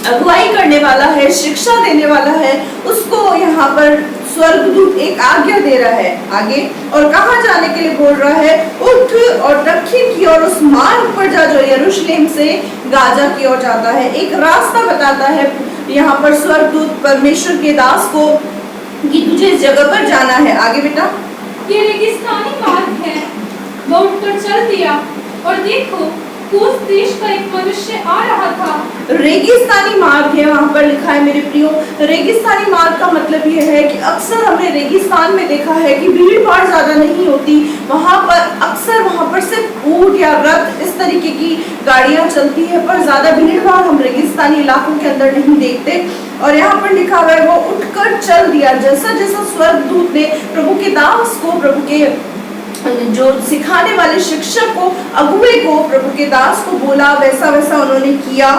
अगुवाई करने वाला है, शिक्षा देने वाला है, उसको यहाँ पर स्वर्गदूत एक आज्ञा दे रहा है आगे, और कहाँ जाने के लिए बोल रहा है, उठ और दक्षिण की ओर उस मार्ग पर जा जो यरूशलेम से गाजा की ओर जाता है। एक रास्ता बताता है यहाँ पर स्वर्गदूत परमेश्वर के दास को कि तुझे इस जगह पर जाना है। आगे बेटा, ये रेगिस्तानी मार्ग है। वो उठकर चल दिया और देखो कूश देश का एक मनुष्य आ रहा था। रेगिस्तानी मार्ग है, वहां पर लिखा है मेरे प्रियो। रेगिस्तानी मार्ग का मतलब यह है कि अक्सर हमने रेगिस्तान में देखा है कि भीड़ भाड़ ज्यादा नहीं होती, वहां पर अक्सर वहां पर सिर्फ ऊंट या रथ इस तरीके की गाड़ियां चलती है, पर ज्यादा भीड़ भाड़ हम रेगिस्तानी इलाकों के अंदर नहीं देखते। और यहाँ पर लिखा हुआ है वो उठकर चल दिया। जैसा जैसा स्वर्गदूत ने प्रभु के दास को, प्रभु के जो सिखाने वाले शिक्षक को, अगुवे को, प्रभु के दास को बोला, वैसा वैसा उन्होंने किया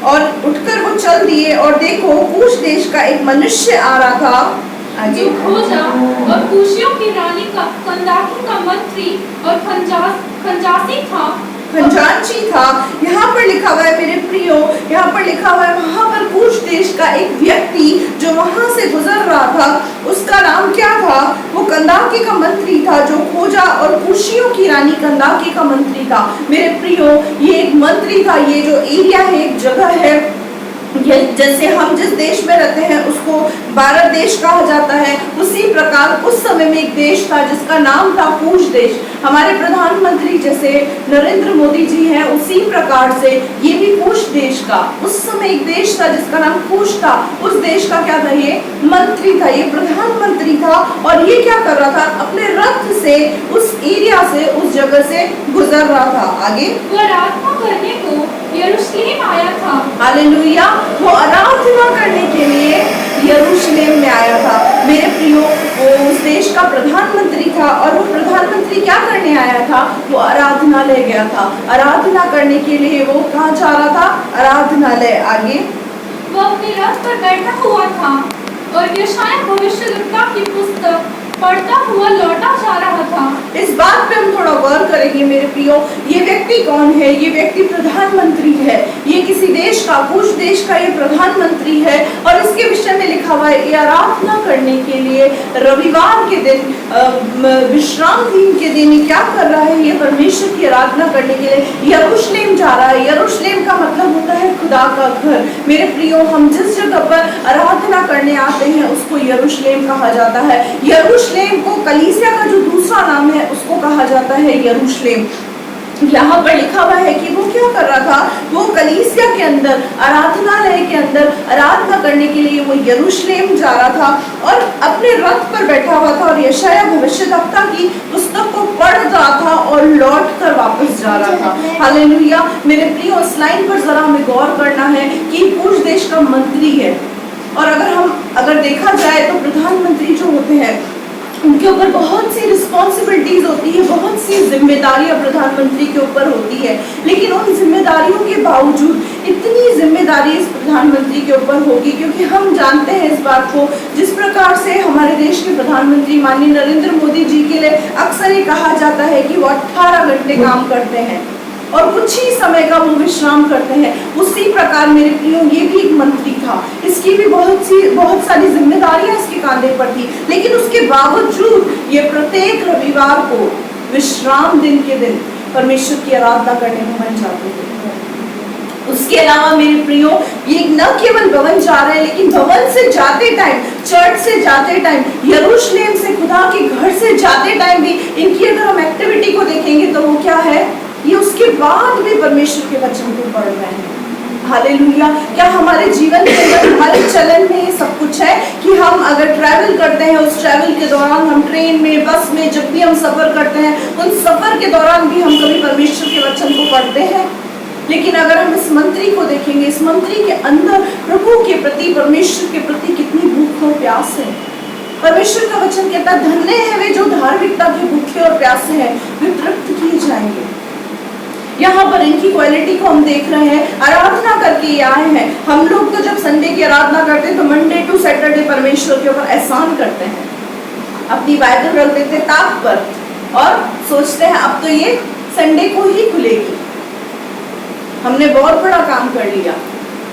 और उठकर वो चल दिए। और देखो कूश देश का एक मनुष्य आ रहा था। आगे, जो खोजा और कूशियों की रानी का कंदाकी का मंत्री और खंजासी था, खंजांची था। यहाँ पर लिखा हुआ है मेरे प्रियो, यहाँ पर लिखा हुआ है वहां पर कूश देश का एक व्यक्ति जो वहां से गुजर रहा था, उसका नाम क्या था? वो कंदाकी का मंत्री था जो खोजा और कूशियों की रानी कंदाकी का मंत्री था। मेरे प्रियो, ये एक मंत्री था। ये जो एरिया है, एक जगह है, जैसे हम जिस देश में रहते हैं उसको भारत देश कहा जाता है, उसी प्रकार उस समय में एक देश था जिसका नाम था कूश देश। हमारे प्रधानमंत्री जैसे नरेंद्र मोदी जी हैं, उसी प्रकार से ये भी कूश देश का उस समय एक देश था जिसका नाम कूश था। उस देश का क्या था? ये मंत्री था, ये प्रधानमंत्री था। और ये क्या कर रहा था? अपने रथ से उस एरिया से, उस जगह से गुजर रहा था। आगे, वो आराधना करने को यरूशलेम आया था। हालेलुया, वो आराधना करने के लिए यरूशलेम में आया था। मेरे प्रियो, वो उस देश का प्रधानमंत्री था और वो प्रधानमंत्री क्या करने आया था? वो आराधनालय गया था। आराधना करने के लिए वो कहाँ जा रहा था? आराधनालय। आगे, वो अपने रथ पर बैठा हुआ था और यशायाह भविष्यद्वक्ता की पुस्तक पढ़ता हुआ लौटा जा रहा था। इस बात पे हम थोड़ा गौर करेंगे मेरे प्रियो। ये व्यक्ति कौन है? ये व्यक्ति प्रधानमंत्री है। ये किसी देश का, कुछ देश का ये प्रधानमंत्री है। और इसके विषय में लिखा हुआ है, ये आराधना करने के लिए रविवार के दिन, विश्राम दिन के दिन क्या कर रहा है? ये परमेश्वर की आराधना करने के लिए यरूशलेम जा रहा है। यरूशलेम का मतलब होता है खुदा का घर। मेरे प्रियो, हम जिस जगह पर आराधना करने आते हैं उसको यरूशलेम कहा जाता है। यरूशलेम को कलीसिया का जो दूसरा नाम है उसको कहा जाता है यरूशलेम। यहाँ पर लिखा हुआ है कि वो क्या कर रहा था? वो कलीसिया के अंदर, आराधनालय के अंदर आराधना करने के लिए वो यरूशलेम जा रहा था और अपने रथ पर बैठा हुआ था और यशायाह भविष्यद्वक्ता की पुस्तक को पढ़ रहा था और लौट कर वापस जा रहा था। हालेलुया। मेरे प्रियो, इस लाइन पर जरा हमें गौर करना है कि कूश देश का मंत्री है। और अगर देखा जाए तो प्रधानमंत्री जो होते हैं उनके ऊपर बहुत सी रिस्पॉन्सिबिलिटीज होती है, बहुत सी जिम्मेदारियां प्रधानमंत्री के ऊपर होती है। लेकिन उन जिम्मेदारियों के बावजूद इतनी जिम्मेदारी इस प्रधानमंत्री के ऊपर होगी क्योंकि हम जानते हैं इस बात को, जिस प्रकार से हमारे देश के प्रधानमंत्री माननीय नरेंद्र मोदी जी के लिए अक्सर ये कहा जाता है कि वो 18 घंटे काम करते हैं और कुछ ही समय का वो विश्राम करते हैं। उसी प्रकार मेरे प्रियो, ये भी एक मंत्री था। इसकी भी बहुत सारी जिम्मेदारियां इसके कांधे पर थी, लेकिन उसके बावजूद ये प्रत्येक रविवार को, विश्राम दिन के दिन, परमेश्वर की आराधना करने में मन जाते थे। उसके अलावा मेरे प्रियो, ये न केवल भवन जा रहे हैं, लेकिन भवन से जाते टाइम, चर्च से जाते टाइम, यरूशलेम से खुदा के घर से जाते टाइम भी इनकी अगर हम एक्टिविटी को देखेंगे तो वो क्या है? ये उसके बाद भी परमेश्वर के वचन को पढ़ रहे हैं। हालेलुया। क्या हमारे जीवन के अंदर, हमारे चलन में ये सब कुछ है कि हम अगर ट्रैवल करते हैं, उस ट्रैवल के दौरान हम ट्रेन में, बस में, जब भी हम सफर करते हैं, उन सफर के दौरान भी हम कभी परमेश्वर के वचन को पढ़ते हैं? लेकिन अगर हम इस मंत्री को देखेंगे, इस मंत्री के अंदर प्रभु के प्रति, परमेश्वर के प्रति कितनी भूख और प्यास है। परमेश्वर का वचन कहता है, धन्य है वे जो धार्मिकता के भूखे और प्यासे हैं, वे तृप्त किए जाएंगे। यहाँ पर इनकी क्वालिटी को हम देख रहे हैं। आराधना करके ये आए हैं। हम लोग तो जब संडे की आराधना करते हैं तो मंडे टू सैटरडे परमेश्वर के ऊपर एहसान करते हैं, अपनी बाइबल रख देते ताक पर और सोचते हैं अब तो ये संडे को ही खुलेगी, हमने बहुत बड़ा काम कर लिया।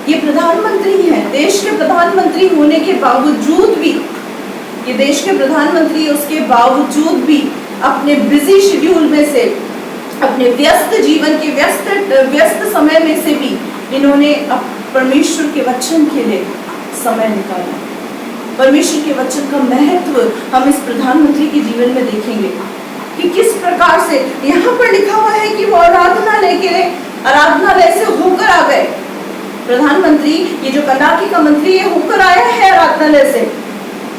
ये प्रधानमंत्री हैं, देश के प्रधानमंत्री होने के बावजूद भी ये देश के प्रधानमंत्री उसके बावजूद भी अपने बिजी शेड्यूल में से, अपने व्यस्त जीवन के व्यस्त समय में से भी इन्होंने परमेश्वर के वचन के लिए समय निकाला। परमेश्वर के वचन का महत्व हम इस प्रधानमंत्री के जीवन में देखेंगे कि किस प्रकार से यहाँ पर लिखा हुआ है कि वो आराधनालय से होकर आ गए। प्रधानमंत्री, ये जो कंदाकी का मंत्री है, होकर आया है आराधनालय से।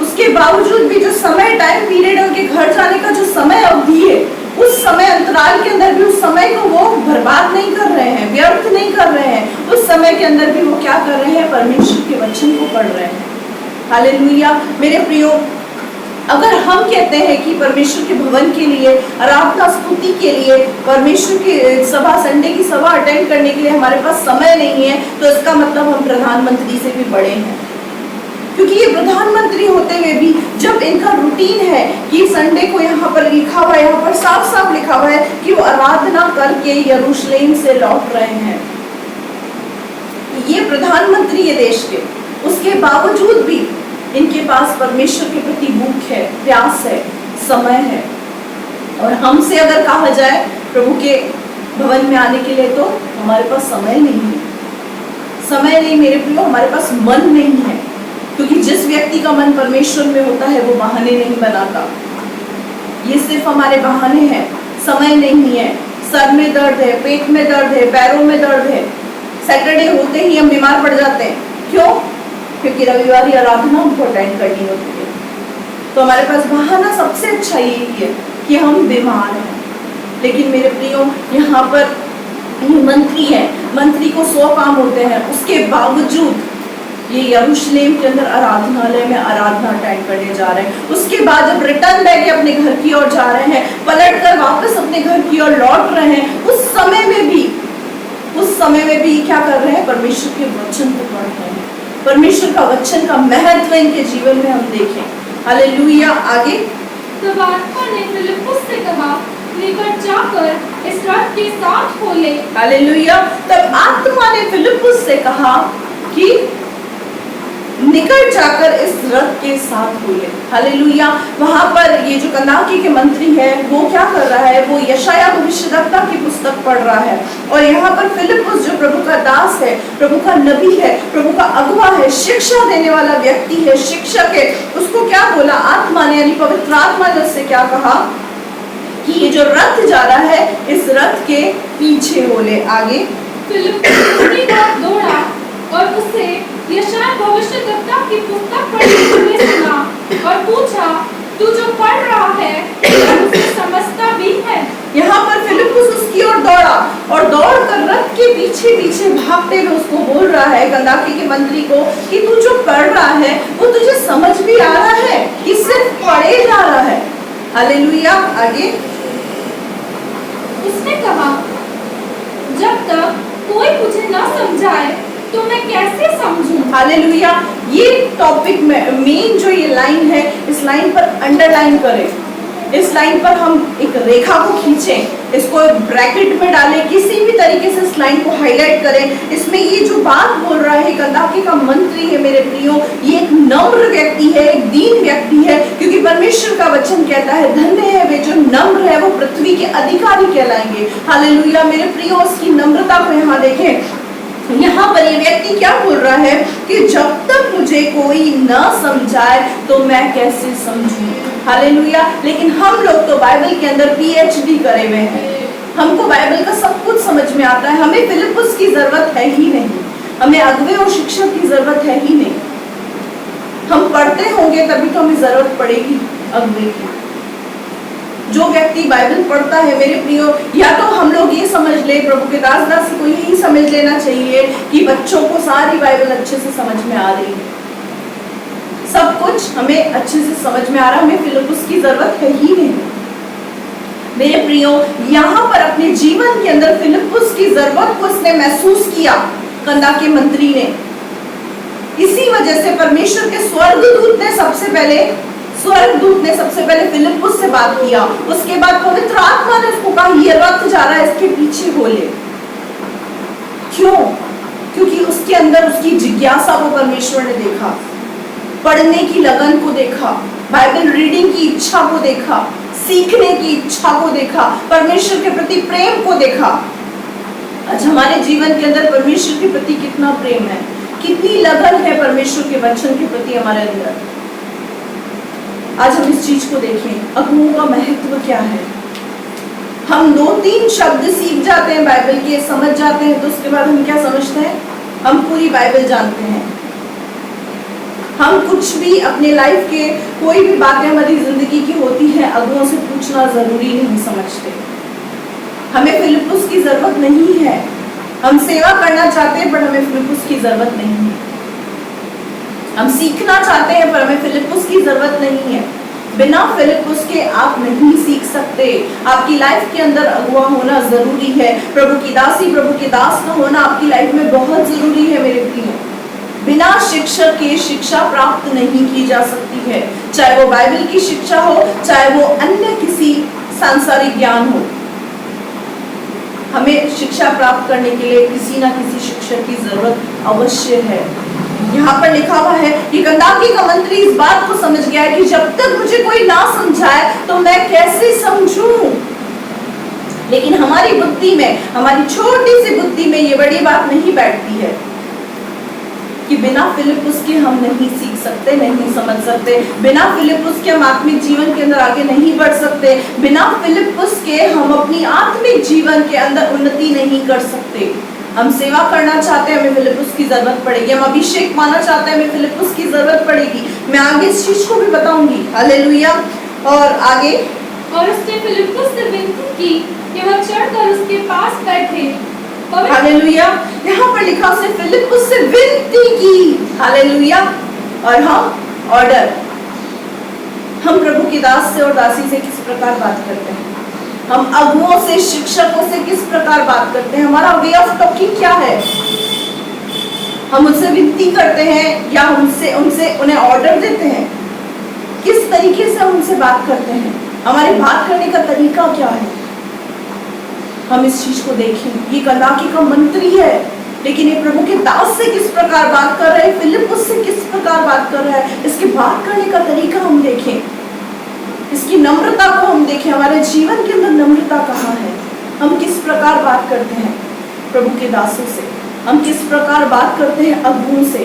उसके बावजूद भी जो समय टाइम पीरियड है, उनके घर जाने का जो समय अवधि है, उस समय अंतराल के अंदर भी उस समय को वो बर्बाद नहीं कर रहे हैं, व्यर्थ नहीं कर रहे हैं। उस समय के अंदर भी वो क्या कर रहे हैं? परमेश्वर के वचन को पढ़ रहे हैं। हालेलुया। मेरे प्रियो, अगर हम कहते हैं कि परमेश्वर के भवन के लिए, आराधना स्तुति के लिए, परमेश्वर की सभा, संडे की सभा अटेंड करने के लिए हमारे पास समय नहीं है, तो इसका मतलब हम प्रधानमंत्री से भी बड़े हैं। क्योंकि ये प्रधानमंत्री होते हुए भी जब इनका रूटीन है कि संडे को यहाँ पर लिखा हुआ है, यहाँ पर साफ साफ लिखा हुआ है कि वो आराधना करके यरूशलेम से लौट रहे हैं। ये प्रधानमंत्री है देश के, उसके बावजूद भी इनके पास परमेश्वर के प्रति भूख है, प्यास है, समय है। और हमसे अगर कहा जाए प्रभु के भवन में आने के लिए, तो हमारे पास समय नहीं है। समय नहीं मेरे प्रियो, हमारे पास मन नहीं है। क्योंकि जिस व्यक्ति का मन परमेश्वर में होता है वो बहाने नहीं बनाता। ये सिर्फ हमारे बहाने हैं। समय नहीं है, सर में दर्द है, पेट में दर्द है, पैरों में दर्द है, सैटरडे होते ही हम बीमार पड़ जाते हैं। क्यों? क्योंकि रविवार आराधना हमको अटेंड करनी होती है। तो हमारे पास बहाना सबसे अच्छा यही है कि हम बीमार हैं। लेकिन मेरे प्रियो, यहाँ पर मंत्री है, मंत्री को 100 काम होते हैं, उसके बावजूद ये यरूशलेम के अंदर आराधनालय में आराधना अटेंड करने जा रहे हैं। उसके बाद जब रिटर्न बैग अपने घर की ओर जा रहे हैं, पलट कर वापस अपने घर की ओर लौट रहे हैं, उस समय में भी क्या कर रहे हैं? परमेश्वर के वचन को पढ़ रहे हैं। परमेश्वर का वचन का महत्व इनके जीवन में हम देखें। हालेलुया। आगे, तब आत्मा ने फिलिप्पुस से कहा, निकट जाकर इस रथ के साथ खोले। हालेलुया। तब आत्मा ने फिलिप्पुस से कहा कि निकट जाकर इस रथ के साथ खोले। हालेलुया। वहां पर ये जो कंदाकी के मंत्री है, वो क्या कर रहा है? वो यशाया भविष्यद्वक्ता की पुस्तक पढ़ रहा है। और यहाँ पर फिलिप्पुस जो प्रभु का दास है, प्रभु का नबी है, प्रभु का अगुवा है, शिक्षा देने वाला व्यक्ति है, शिक्षक है, उसको क्या बोला? आत्मा ने, यानी पवित्र आत्मा ने उससे क्या कहा कि ये जो रथ जा रहा है, इस रथ के पीछे हो ले। आगे, फिलिप्पुस दौड़ा और उसे यशाया भविष्यद्वक्ता की पुस्तक पढ़ते हुए सुना और पूछा, तू जो पढ़ रहा है उसे समझता भी है? यहाँ पर फिलिप्पुस उसकी ओर दौड़ा और दौड़कर रथ के पीछे पीछे भागते हुए उसको बोल रहा है, कंदाकी के मंत्री को, कि तू जो पढ़ रहा है वो तुझे समझ भी आ रहा है कि सिर्फ पढ़े जा रहा है? हालेलुया। आगे, उसने कहा, जब तक कोई मुझे न समझाए तो मैं कैसे समझूं? हालेलुया। ये टॉपिक में मेन जो ये लाइन है, इस लाइन पर अंडरलाइन करें। इस लाइन पर हम एक रेखा को खींचें, इसको ब्रैकेट में डालें, किसी भी तरीके से इस लाइन को हाईलाइट करें। इसमें ये जो बात बोल रहा है, कंदाकी का मंत्री है मेरे प्रियो, ये एक नम्र व्यक्ति है, एक दीन व्यक्ति है। क्योंकि परमेश्वर का वचन कहता है, धन्य है वे जो नम्र है, वो पृथ्वी के अधिकारी कहलाएंगे। हालेलुया। मेरे प्रियो, उसकी नम्रता को यहाँ देखें। यहाँ पर ये व्यक्ति क्या बोल रहा है कि जब तक मुझे कोई न समझाए तो मैं कैसे समझूं? हालेलुया। लेकिन हम लोग तो बाइबल के अंदर PhD करे हुए हैं, हमको बाइबल का सब कुछ समझ में आता है। हमें फिलिप्पुस की जरूरत है ही नहीं, हमें अगुवे और शिक्षक की जरूरत है ही नहीं। हम पढ़ते होंगे तभी तो हमें जरूरत पड़ेगी अगुवे की। जो व्यक्ति बाइबल पढ़ता है मेरे प्रियो, या तो हम लोग ये समझ ले, प्रभु के दास दासी को यही समझ लेना चाहिए कि बच्चों को सारी बाइबल अच्छे से समझ में आ रही है, सब कुछ हमें अच्छे से समझ में आ रहा है, हमें फिलिप्पुस की जरूरत है ही नहीं। मेरे प्रियो, यहाँ पर अपने जीवन के अंदर फिलिप्पुस की जरूरत को उसने महसूस किया, कंदाकी मंत्री ने। इसी वजह से परमेश्वर के स्वर्गदूत ने सबसे पहले फिलिप्पुस से बात किया। उसके बाद पवित्र आत्मा ने उसको कहा, ये रथ जा रहा है, इसके पीछे हो ले। क्यों? क्योंकि उसके अंदर उसकी जिज्ञासा को परमेश्वर ने देखा, पढ़ने की लगन को देखा, बाइबल रीडिंग की इच्छा को देखा, सीखने की इच्छा को देखा, परमेश्वर के प्रति प्रेम को देखा। आज हमारे जीवन के अंदर परमेश्वर के प्रति कितना प्रेम है, कितनी लगन है परमेश्वर के वचन के प्रति हमारे अंदर। आज हम इस चीज को देखें, अगुओं का महत्व क्या है। हम 2-3 शब्द सीख जाते हैं बाइबल के, समझ जाते हैं, तो उसके बाद हम क्या समझते हैं, हम पूरी बाइबल जानते हैं। हम कुछ भी अपने लाइफ के कोई भी बातें हमारी जिंदगी की होती है, अगुओं से पूछना जरूरी नहीं समझते। हमें फिलिप्पुस की जरूरत नहीं है। हम सेवा करना चाहते हैं पर हमें फिलिप्पुस की जरूरत नहीं है। हम सीखना चाहते हैं पर हमें फिलिप्पुस की जरूरत नहीं है। बिना फिलिप्पुस के आप नहीं सीख सकते। आपकी लाइफ के अंदर अगुआ होना जरूरी है। प्रभु की दासी, प्रभु के दास का होना आपकी लाइफ में बहुत जरूरी है मेरे प्रिय। बिना शिक्षक के शिक्षा प्राप्त नहीं की जा सकती है, चाहे वो बाइबल की शिक्षा हो, चाहे वो अन्य किसी सांसारिक ज्ञान हो। हमें शिक्षा प्राप्त करने के लिए किसी ना किसी शिक्षक की जरूरत अवश्य है। यहाँ पर लिखा हुआ है कि कंदाकी का मंत्री इस बात को समझ गया है कि जब तक मुझे कोई ना समझाए तो मैं कैसे समझूं। लेकिन हमारी बुद्धि में, हमारी छोटी सी बुद्धि में ये बड़ी बात नहीं बैठती है कि बिना फिलिप्पुस के हम नहीं सीख सकते, नहीं समझ सकते। बिना फिलिप्पुस के हम आत्मिक जीवन के अंदर आगे नहीं बढ़ सकते। बिना फिलिप्पुस के हम अपनी आत्मिक जीवन के अंदर उन्नति नहीं कर सकते। हम सेवा करना चाहते हैं, हमें फिलिप्पुस की जरूरत पड़ेगी। हम अभिषेक पाना चाहते हैं, हमें फिलिप्पुस की जरूरत पड़ेगी। मैं आगे इस चीज को भी बताऊंगी। हालेलुया। और आगे, और उसने फिलिप्पुस से विनती की कि वह चढ़कर उसके पास बैठे। हालेलुया। यहाँ पर लिखा उसने फिलिप्पुस से विनती की। हालेलुया। और हम ऑर्डर, हम प्रभु की दास से और दासी से किस प्रकार बात करते हैं, हम अगुओं से, शिक्षकों से किस प्रकार बात करते हैं, हमारा वे ऑफ टॉकिंग क्या है। हम उनसे विनती करते हैं या उन्हें ऑर्डर देते हैं, किस तरीके से हम उनसे बात करते हैं, हमारे बात करने का तरीका क्या है। हम इस चीज को देखें। ये कंदाकी का मंत्री है, लेकिन ये प्रभु के दास से किस प्रकार बात कर रहे हैं, फिलिप्पुस से किस प्रकार बात कर रहा है, इसके बात करने का तरीका हम देखें, इसकी नम्रता को हम देखें। हमारे जीवन के अंदर नम्रता कहाँ है, हम किस प्रकार बात करते हैं प्रभु के दासों से, हम किस प्रकार बात करते हैं अगुओं से।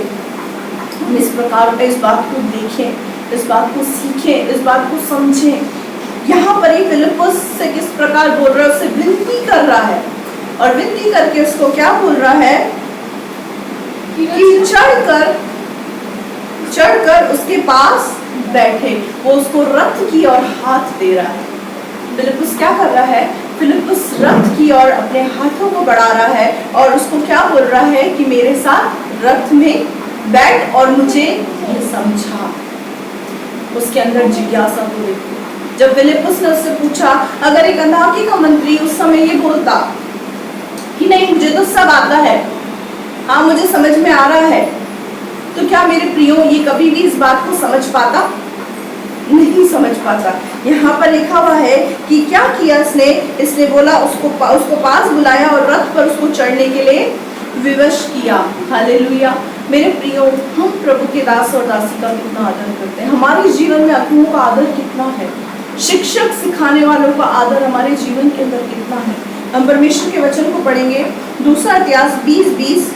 हम इस प्रकार इस बात को देखें, इस बात को सीखें, इस बात को समझें। यहाँ पर ही फिलिप्पुस से किस प्रकार बोल रहा है, उससे विनती कर रहा है, और विनती करके उसको क्या बोल रहा है कि चढ़कर उसके पास बैठे। वो उसको रथ की ओर हाथ दे रहा है। फिलिप्पुस क्या कर रहा है, फिलिप्पुस रथ की ओर अपने हाथों को बढ़ा रहा है और उसको क्या बोल रहा है कि मेरे साथ रथ में बैठ और मुझे ये समझा। उसके अंदर जिज्ञासा को देखो। जब फिलिप्पुस ने उससे पूछा, अगर एक कंदाकी का मंत्री उस समय ये बोलता कि नहीं मुझे तो सब आता है, हाँ मुझे समझ में आ रहा है, तो क्या मेरे प्रियो ये कभी भी इस बात को समझ पाता? नहीं समझ पाता। यहाँ पर लिखा हुआ है कि क्या किया इसने बोला, उसको पास बुलाया और रथ पर उसको चढ़ने के लिए विवश किया। हालेलुया। मेरे प्रियो, हम प्रभु के दास और दासी का कितना आदर करते हैं। हमारे जीवन में अगुओं का आदर कितना है, शिक्षक सिखाने वालों का आदर हमारे जीवन के अंदर कितना है। हम परमेश्वर के वचन को पढ़ेंगे। दूसरा इतिहास 20:20।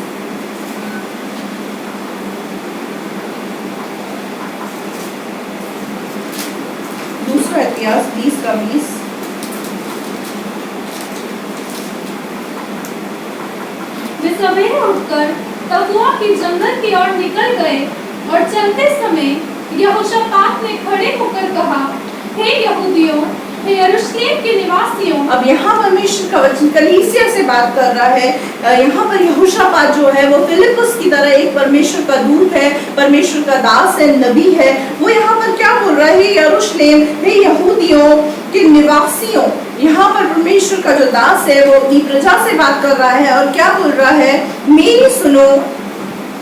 दूसरा इतिहास 20:20। वे सवेरे उठकर तबूआ की जंगल की ओर निकल गए और चलते समय यहोशापात ने खड़े होकर कहा, हे यहूदियों, हे यरूशलेम के निवासियों। अब यहाँ परमेश्वर का वचन कलीसिया से बात कर रहा है। यहाँ पर यहोशापात जो है वो फिलिप्पुस की तरह एक परमेश्वर का दूत है, परमेश्वर का दास है, नबी है। वो यहाँ पर क्या बोल रहा है, यरूशलेम, हे यहूदियों के निवासियों। यहाँ पर परमेश्वर का जो दास है वो अपनी प्रजा से बात कर रहा है और क्या बोल रहा है, मेरी सुनो,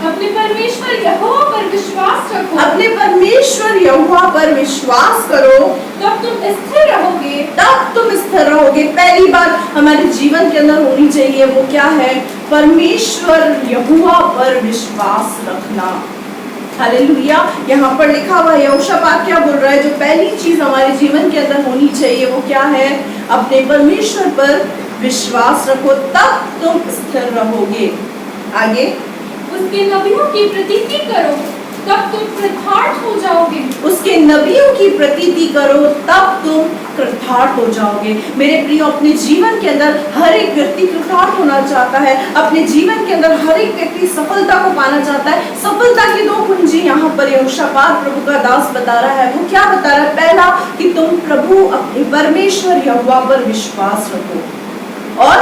अपने परमेश्वर यहोवा पर विश्वास रखो, अपने परमेश्वर यहोवा पर विश्वास करो, तब तुम स्थिर रहोगे, तब तुम स्थिर रहोगे। पहली बात हमारे जीवन के अंदर होनी चाहिए, वो क्या है, परमेश्वर यहोवा पर विश्वास रखना। हालेलुया। यहाँ पर लिखा हुआ है, यहोशापात क्या बोल रहा है, जो पहली चीज हमारे जीवन के अंदर होनी चाहिए वो क्या है, अपने परमेश्वर पर विश्वास रखो तब तुम स्थिर रहोगे। आगे, उसके नबियों की प्रतीति करो तब तुम कृतार्थ हो जाओगे। उसके नबियों की प्रतीति करो तब तुम कृतार्थ हो जाओगे। मेरे प्रियो, अपने जीवन के अंदर हर एक व्यक्ति कृतार्थ होना चाहता है, अपने जीवन के अंदर हर एक व्यक्ति सफलता को पाना चाहता है। सफलता की दो कुंजी यहाँ पर यहोशापात प्रभु का दास बता रहा है। वो क्या बता रहा है? पहला कि तुम प्रभु अपने परमेश्वर यहोवा पर विश्वास रखो और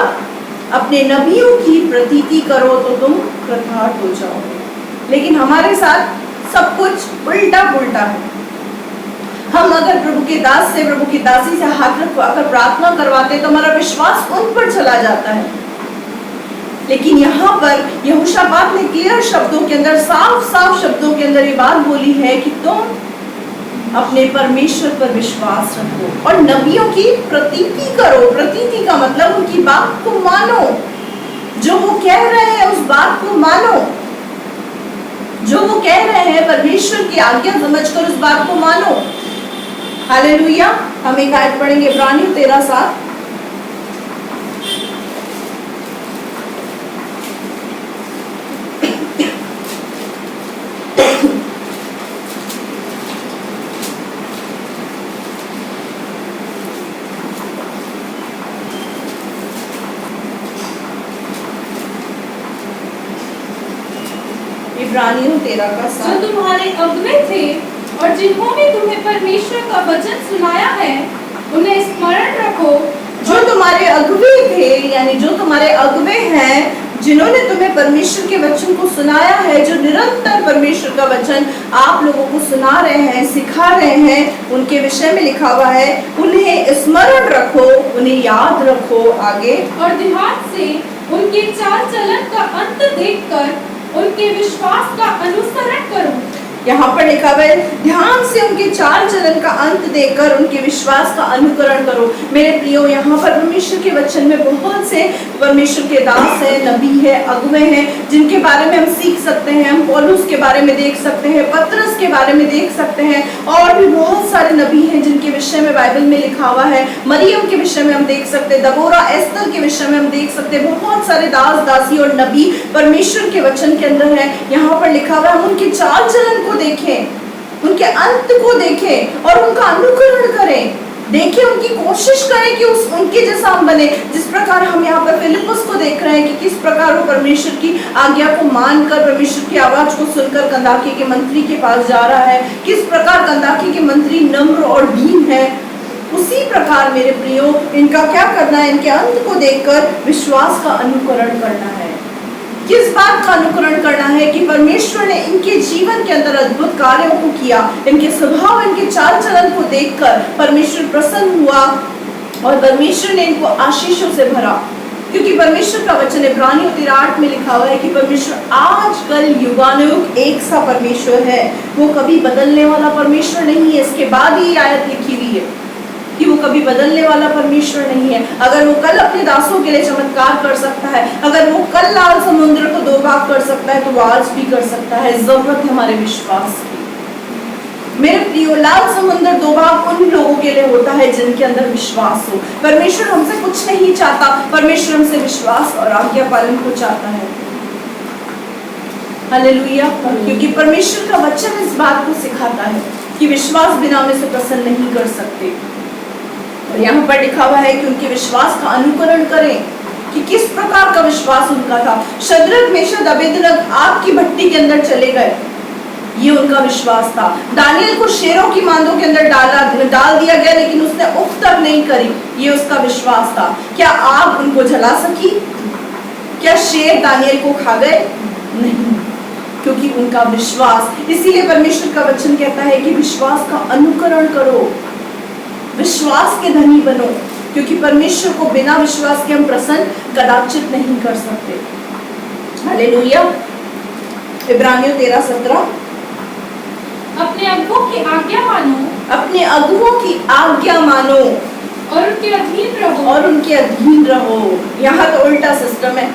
अपने नबियों की प्रतीति करो तो तुम कृतार्थ हो जाओगे। लेकिन हमारे साथ सब कुछ उल्टा पुल्टा है। हम अगर प्रभु के दास से, प्रभु की दासी से हाथ रखवाकर प्रार्थना करवाते तो हमारा विश्वास उन पर चला जाता है। लेकिन यहाँ पर यहोशापात ने क्लियर शब्दों के अंदर, साफ साफ शब्दों के अंदर ये बात बोली है कि तुम अपने परमेश्वर पर विश्वास रखो और नबियों की प्रतीति करो। प्रतीति का मतलब उनकी बात को मानो, जो वो कह रहे हैं उस बात को मानो, जो वो कह रहे हैं परमेश्वर की आज्ञा समझकर उस बात को मानो। हालेलुया। हम एक आयत पढ़ेंगे, इब्रानियों 13:7। इब्रानियों 13:7। जो तुम्हारे अगुवे थे और जिन्होंने तुम्हें परमेश्वर का वचन सुनाया है उन्हें स्मरण रखो। जो तुम्हारे अगुवे थे, यानी जो तुम्हारे अगुवे हैं, जिन्होंने तुम्हें परमेश्वर के वचन को सुनाया है, जो निरंतर परमेश्वर का वचन आप लोगों को सुना रहे हैं, सिखा रहे हैं, उनके विषय में लिखा हुआ है उन्हें स्मरण रखो, उन्हें याद रखो। आगे, और ध्यान से उनके चाल चलन का अंत देखकर उनके विश्वास का अनुसरण करो। यहाँ पर लिखा हुआ है ध्यान से उनके चाल चलन का अंत देखकर उनके विश्वास का अनुकरण करो। मेरे प्रियो, यहाँ पर परमेश्वर के वचन में बहुत से परमेश्वर के दास हैं, नबी है, अगुवे हैं, जिनके बारे में हम सीख सकते हैं। हम पौलुस के बारे में देख सकते हैं, पतरस के बारे में देख सकते हैं, और भी बहुत सारे नबी हैं जिनके विषय में बाइबल में लिखा हुआ है। मरियम के विषय में हम देख सकते हैं, दबोरा, एस्तर के विषय में हम देख सकते हैं। बहुत सारे दास, दासी और नबी परमेश्वर के वचन के अंदर है। यहाँ पर लिखा हुआ है हम उनके चाल चलन को देखें, उनके अंत को देखें और उनका अनुकरण करें। देखें, उनकी कोशिश करें कि उनके जैसा हम बने। जिस प्रकार हम यहाँ पर फिलिप्पुस को देख रहे हैं कि किस प्रकार वो परमेश्वर की आज्ञा को मानकर, परमेश्वर की आवाज को सुनकर कंदाकी के मंत्री के पास जा रहा है, किस प्रकार कंदाकी के मंत्री नम्र और दीन है, उसी प्रकार मेरे प्रियो इनका क्या करना है? इनके अंत को देखकर विश्वास का अनुकरण करना है। किस बात का अनुकरण करना है? कि परमेश्वर ने इनके जीवन के अंदर अद्भुत कार्यों को किया, इनके स्वभाव, इनके चाल चलन को देखकर परमेश्वर प्रसन्न हुआ और परमेश्वर ने इनको आशीषों से भरा। क्योंकि परमेश्वर का वचन इब्रानियों 13:8 में लिखा हुआ है कि परमेश्वर आज कल युगानुयुग एक सा परमेश्वर है, वो कभी बदलने वाला परमेश्वर नहीं है। इसके बाद ही आयत लिखी हुई है कि वो कभी बदलने वाला परमेश्वर नहीं है। अगर वो कल अपने दासों के लिए चमत्कार कर सकता है, अगर वो कल लाल समुद्र को 2 भाग कर सकता है, तो वो आज भी कर सकता है। जरूरत है हमारे विश्वास की। मेरे प्रियो, लाल समुद्र 2 भाग उन लोगों के लिए होता है जिनके अंदर विश्वास हो। परमेश्वर हमसे कुछ नहीं चाहता, परमेश्वर हमसे विश्वास और आज्ञा पालन को चाहता है। हालेलुया। क्योंकि परमेश्वर का वचन इस बात को सिखाता है कि विश्वास बिना हमें से प्रसन्न नहीं कर सकते। और यहाँ पर लिखा हुआ है कि उनके विश्वास का अनुकरण करें, कि किस प्रकार का विश्वास उनका था। शद्रक, मेशक, अबेदनगो आग की भट्टी के अंदर चले गए, ये उनका विश्वास था। दानियल को शेरों की मांदों के अंदर डाल दिया गया, लेकिन उसने उफ तक नहीं करी, ये उसका विश्वास था। क्या आग उनको जला सकी? क्या शेर दानियल को खा गए? नहीं, क्योंकि उनका विश्वास। इसीलिए परमेश्वर का वचन कहता है कि विश्वास का अनुकरण करो, विश्वास के धनी बनो, क्योंकि परमेश्वर को बिना विश्वास के हम प्रसन्न कदाचित नहीं कर सकते। हालेलुया। इब्रानियों 13:17। अपने अगुवों की आज्ञा मानो, अपने अगुवों की आज्ञा मानो और उनके अधीन रहो, और उनके अधीन रहो। यहाँ तो उल्टा सिस्टम है।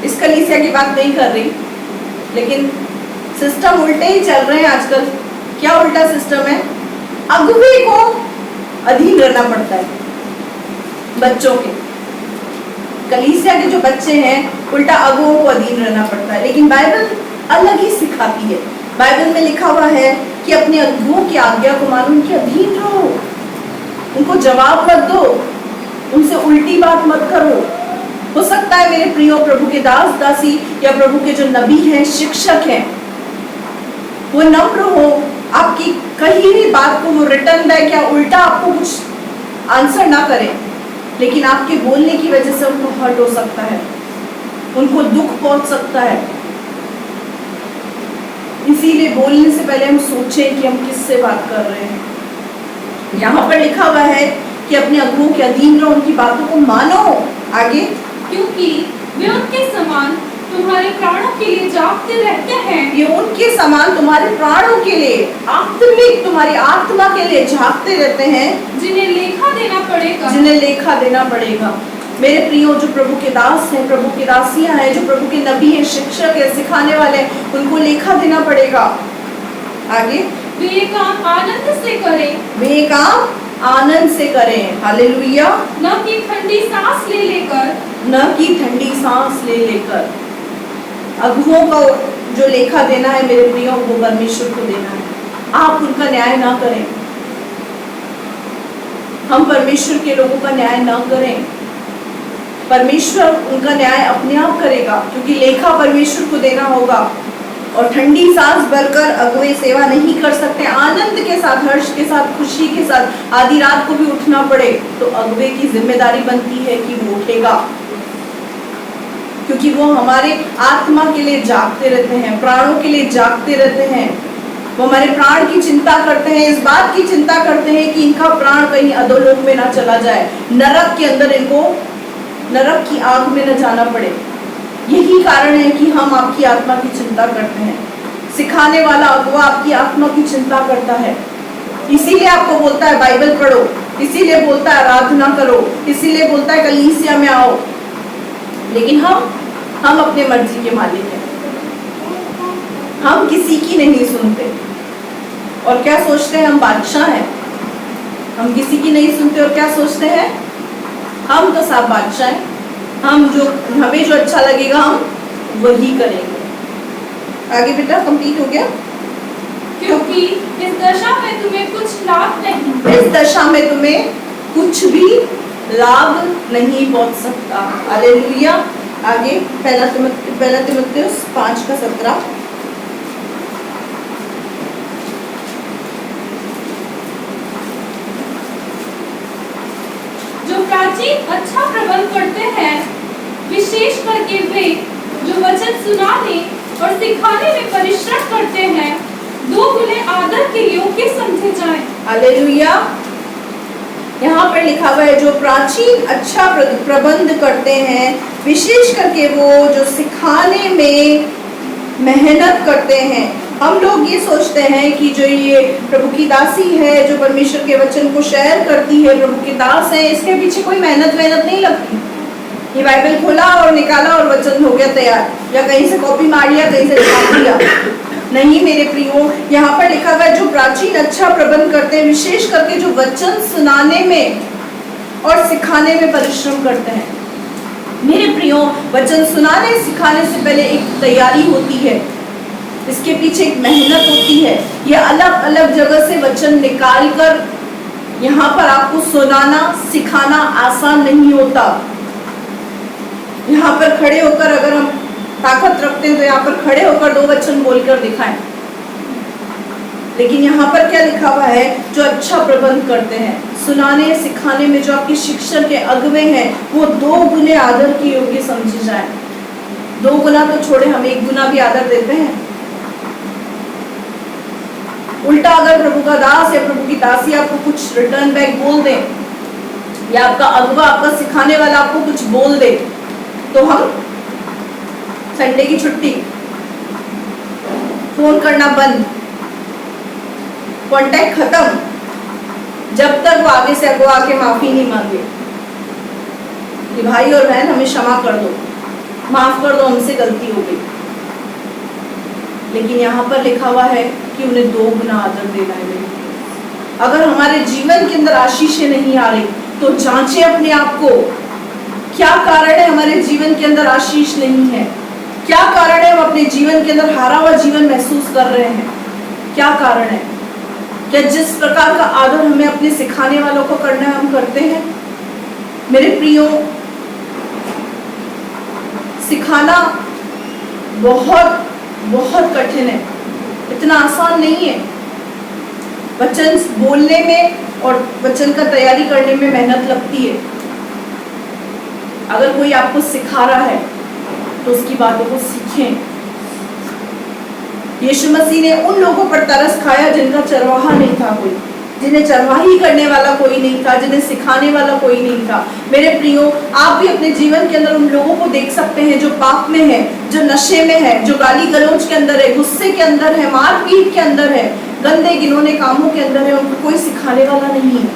इस कलीसिया की बात नहीं कर रही, लेकिन सिस्टम उल्टे ही चल रहे हैं आजकल। क्या उल्टा सिस्टम है? अगुवे को अधीन रहना पड़ता है बच्चों के। कलीसिया के जो बच्चे हैं उल्टा अगुओं को अधीन रहना पड़ता है। लेकिन बाइबल अलग ही सिखाती है। बाइबल में लिखा हुआ है कि अपने अगुओं की आज्ञा को मानो, उनके अधीन रहो, उनको जवाब मत दो, उनसे उल्टी बात मत करो। हो सकता है मेरे प्रियो प्रभु के दास दासी या प्रभु के जो नबी हैं, शिक्षक हैं, वो नम्र हो, आपकी कही हुई बात को वो रिटर्न बैक या उल्टा आपको कुछ आंसर ना करें, लेकिन आपके बोलने की वजह से उनको हर्ट हो सकता है, उनको दुख पहुंच सकता है। इसीलिए बोलने से पहले हम सोचें कि हम किससे बात कर रहे हैं। यहाँ पर लिखा हुआ है कि अपने अगुओं के अधीन रहो, उनकी बातों को मानो। आगे, क्योंकि वे उनके समान तुम्हारे प्राणों के लिए जागते रहते हैं। ये उनके समान तुम्हारे प्राणों के लिए, आत्मिक तुम्हारी आत्मा के लिए जागते रहते हैं, जिन्हें लेखा देना पड़ेगा। जिन्हें लेखा देना पड़ेगा। मेरे प्रियो जो प्रभु के दास हैं, प्रभु की दासियां हैं, जो प्रभु के नबी हैं, शिक्षक हैं, सिखाने वाले हैं, उनको लेखा देना पड़ेगा। आगे, वे ये काम आनंद से करें, वे ये काम आनंद से करें। हालेलुया। न कि ठंडी सांस ले लेकर, न कि ठंडी सांस ले लेकर। अगुओं को जो लेखा देना है मेरे प्रियो, वो परमेश्वर को देना है। आप उनका न्याय ना करें, हम परमेश्वर के लोगों का न्याय ना करें। परमेश्वर उनका न्याय अपने आप करेगा, क्योंकि लेखा परमेश्वर को देना होगा। और ठंडी सांस भरकर अगुवे सेवा नहीं कर सकते। आनंद के साथ, हर्ष के साथ, खुशी के साथ आधी रात को भी उठना पड़े तो अगुवे की जिम्मेदारी बनती है कि वो उठेगा, क्योंकि वो हमारे आत्मा के लिए जागते रहते हैं, प्राणों के लिए जागते रहते हैं। वो हमारे प्राण की चिंता करते हैं, इस बात की चिंता करते हैं कि इनका प्राण कहीं अधोलोक में ना चला जाए, नरक के अंदर इनको, नरक की आग में न जाना पड़े। यही कारण है कि हम आपकी आत्मा की चिंता करते हैं। सिखाने वाला अगुआ आपकी आत्मा की चिंता करता है, इसीलिए आपको बोलता है बाइबल पढ़ो, इसीलिए बोलता है आराधना करो, इसीलिए बोलता है कलीसिया में आओ। लेकिन हम अपने मर्जी के मालिक हैं, हम किसी की नहीं सुनते और क्या सोचते हैं हम बादशाह हैं। हम किसी की नहीं सुनते और क्या सोचते हैं हम तो सब बादशाह हैं, हमें जो अच्छा लगेगा हम वही करेंगे। आगे बेटा, कंप्लीट हो गया। क्योंकि इस दशा में तुम्हें कुछ लाभ नहीं, इस दशा में तुम्हें कुछ भी लाभ नहीं पहुंच सकता। हालेलुया। आगे, पहला तीमुथियुस 5:17। जो प्राचीन अच्छा प्रबंध करते हैं, विशेष करके वे जो वचन सुनाने और सिखाने में परिश्रम करते हैं, दो गुने आदर के योग्य समझे जाएं। हालेलुया। यहाँ पर लिखा हुआ है जो प्राचीन अच्छा प्रबंध करते हैं, विशेष करके वो जो सिखाने में मेहनत करते हैं। हम लोग ये सोचते हैं कि जो ये प्रभु की दासी है, जो परमेश्वर के वचन को शेयर करती है, प्रभु के दास है, इसके पीछे कोई मेहनत नहीं लगती। ये बाइबल खोला और निकाला और वचन हो गया तैयार, या कहीं से कॉपी मार लिया, कहीं से लिखा दिया। नहीं मेरे प्रियो, यहाँ पर लिखा हुआ है जो प्राचीन अच्छा प्रबंध करते हैं, विशेष करके जो वचन सुनाने में और सिखाने में परिश्रम करते हैं। मेरे प्रियो, वचन सुनाने सिखाने से पहले एक तैयारी होती है, इसके पीछे एक मेहनत होती है। ये अलग अलग जगह से वचन निकाल कर यहाँ पर आपको सुनाना सिखाना आसान नहीं होता। यहाँ पर खड़े होकर अगर हम ताकत रखते हैं तो यहाँ पर खड़े होकर 2 वचन बोलकर दिखाएं, लेकिन यहाँ पर क्या लिखा हुआ है, जो अच्छा प्रबंध करते हैं, सुनाने सिखाने में जो आपके शिक्षक के अगुवे हैं, वो 2 गुने आदर के योग्य समझे जाए। 2 गुना तो छोड़े, हम 1 गुना भी आदर देते हैं। उल्टा अगर प्रभु का दास या प्रभु की दासी आपको कुछ रिटर्न बैक बोल दे, या आपका अगुवा, आपका सिखाने वाला आपको कुछ बोल दे, तो हम संडे की छुट्टी, फोन करना बंद, कांटेक्ट खत्म, जब तक वो आगे से अगुआ आके माफी नहीं मांगे कि भाई और बहन हमें क्षमा कर दो, माफ कर दो, हमसे गलती हो गई। लेकिन यहाँ पर लिखा हुआ है कि उन्हें 2 गुना आदर देना है मेरे प्रियो। अगर हमारे जीवन के अंदर आशीषें नहीं आ रही तो जांचें अपने आप को, क्या कारण है हमारे जीवन के अंदर आशीष नहीं है? क्या कारण है हम अपने जीवन के अंदर हारा हुआ जीवन महसूस कर रहे हैं? क्या कारण है? क्या जिस प्रकार का आदर हमें अपने सिखाने वालों को करना है हम करते हैं? मेरे प्रियो, सिखाना बहुत बहुत कठिन है, इतना आसान नहीं है। वचन बोलने में और वचन का तैयारी करने में मेहनत लगती है। अगर कोई आपको सिखा रहा है तो उसकी बातों को सीखें। यीशु मसीह ने उन लोगों पर तरस खाया जिनका चरवाहा नहीं था कोई, जिन्हें चरवाही करने वाला कोई नहीं था, जिन्हें सिखाने वाला कोई नहीं था। मेरे प्रियो, आप भी अपने जीवन के अंदर उन लोगों को देख सकते हैं जो पाप में है, जो नशे में है, जो गाली गलौज के अंदर है, गुस्से के अंदर है, मारपीट के अंदर है, गंदे घिनौने कामों के अंदर है। उनको कोई सिखाने वाला नहीं है,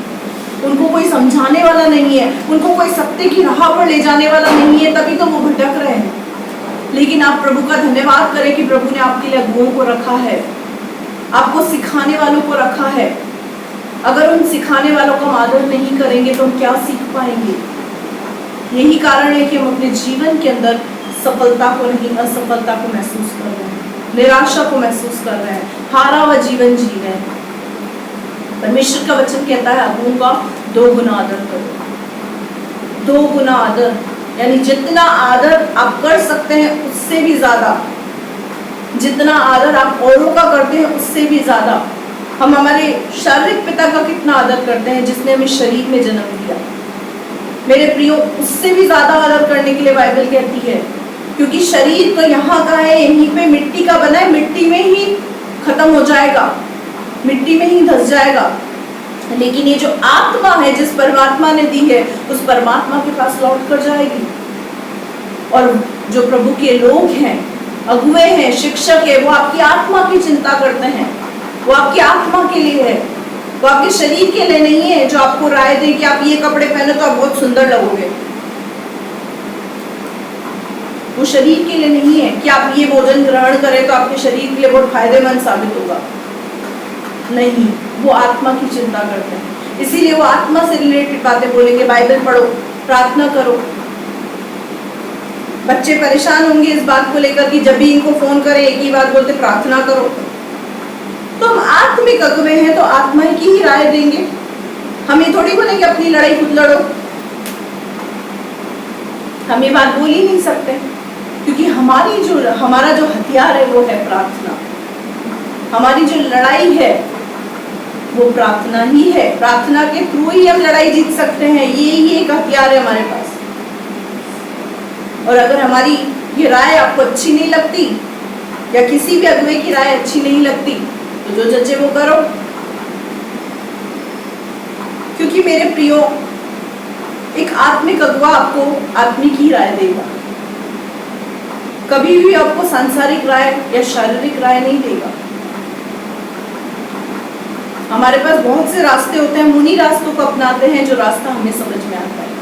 उनको कोई समझाने वाला नहीं है, उनको कोई सत्य की राह पर ले जाने वाला नहीं है, तभी तो वो भटक रहे हैं। लेकिन आप प्रभु का धन्यवाद करें कि प्रभु ने आपके लिए अगुओं को रखा है, आपको सिखाने वालों को रखा है। अगर उन सिखाने वालों का हम आदर नहीं करेंगे तो हम क्या सीख पाएंगे? यही कारण है कि हम अपने जीवन के अंदर सफलता को नहीं, असफलता को महसूस कर रहे हैं, निराशा को महसूस कर रहे हैं, हारा हुआ जीवन जी रहे हैं। परमेश्वर का वचन कहता है अगुओं का 2 गुना आदर करो। 2 गुना आदर यानी जितना आदर आप कर सकते हैं उससे भी ज्यादा, जितना आदर आप औरों का करते हैं उससे भी ज्यादा। हम हमारे शारीरिक पिता का कितना आदर करते हैं जिसने हमें शरीर में जन्म दिया। मेरे प्रियो, उससे भी ज्यादा आदर करने के लिए बाइबल कहती है, क्योंकि शरीर तो यहाँ का है, यहीं पे मिट्टी का बना है, मिट्टी में ही खत्म हो जाएगा, मिट्टी में ही धस जाएगा। लेकिन ये जो आत्मा है जिस परमात्मा ने दी है, उस परमात्मा के पास लौट कर जाएगी। और जो प्रभु के लोग हैं, अगुए हैं, शिक्षक है, वो आपकी आत्मा की चिंता करते हैं, वो आपकी आत्मा के लिए है, वो आपके शरीर के लिए नहीं है जो आपको राय दे कि आप ये कपड़े पहने तो आप बहुत सुंदर लगोगे। वो शरीर के लिए नहीं है कि आप ये भोजन ग्रहण करें तो आपके शरीर के लिए बहुत फायदेमंद साबित होगा। नहीं, वो आत्मा की चिंता करते हैं, इसीलिए वो आत्मा से रिलेटेड बातें बोलेंगे। बाइबल पढ़ो, प्रार्थना करो। बच्चे परेशान होंगे इस बात को लेकर कि जब भी इनको फोन करें एक ही बात बोलते, प्रार्थना करो। तो हम आत्मिक अगुवे हैं तो आत्मा की ही राय देंगे, हम ये थोड़ी बोलेंगे अपनी लड़ाई खुद लड़ो। हम ये बात बोल ही नहीं सकते, क्योंकि हमारा जो हथियार है वो है प्रार्थना। हमारी जो लड़ाई है वो प्रार्थना ही है। प्रार्थना के थ्रू ही हम लड़ाई जीत सकते हैं, ये एक हथियार है हमारे पास। और अगर हमारी ये राय आपको अच्छी नहीं लगती या किसी भी अगुवे की राय अच्छी नहीं लगती तो जो जजे वो करो। क्योंकि मेरे प्रियो, एक आत्मिक अगुवा आपको आत्मिक ही राय देगा, कभी भी आपको सांसारिक राय या शारीरिक राय नहीं देगा। हमारे पास बहुत से रास्ते होते हैं, हम उन्हीं रास्तों को अपनाते हैं जो रास्ता हमें समझ में आता है।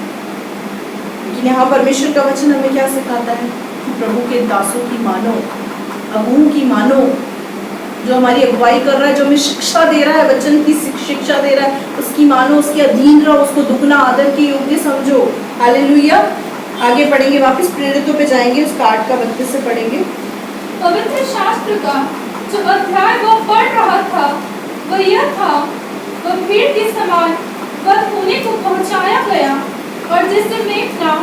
लेकिन यहाँ परमेश्वर का वचन हमें क्या सिखाता है कि प्रभु के दासों की मानो, अगुओं की मानो, जो हमारी अगुवाई कर रहा है, जो हमें शिक्षा दे रहा है, वचन की शिक्षा दे रहा है, उसकी मानो, उसके अधीन रहो, उसको दुगना आदर के योग्य समझो। हालेलुया। आगे पढ़ेंगे, वापस प्रेरितों पे जाएंगे, उसका 8 का 32 से पढ़ेंगे। पवित्र शास्त्र का जो अध्याय वो पढ़ रहा था वह यह था, वह भीड़ के समान वध होने को पहुंचाया गया, और जिससे मेमना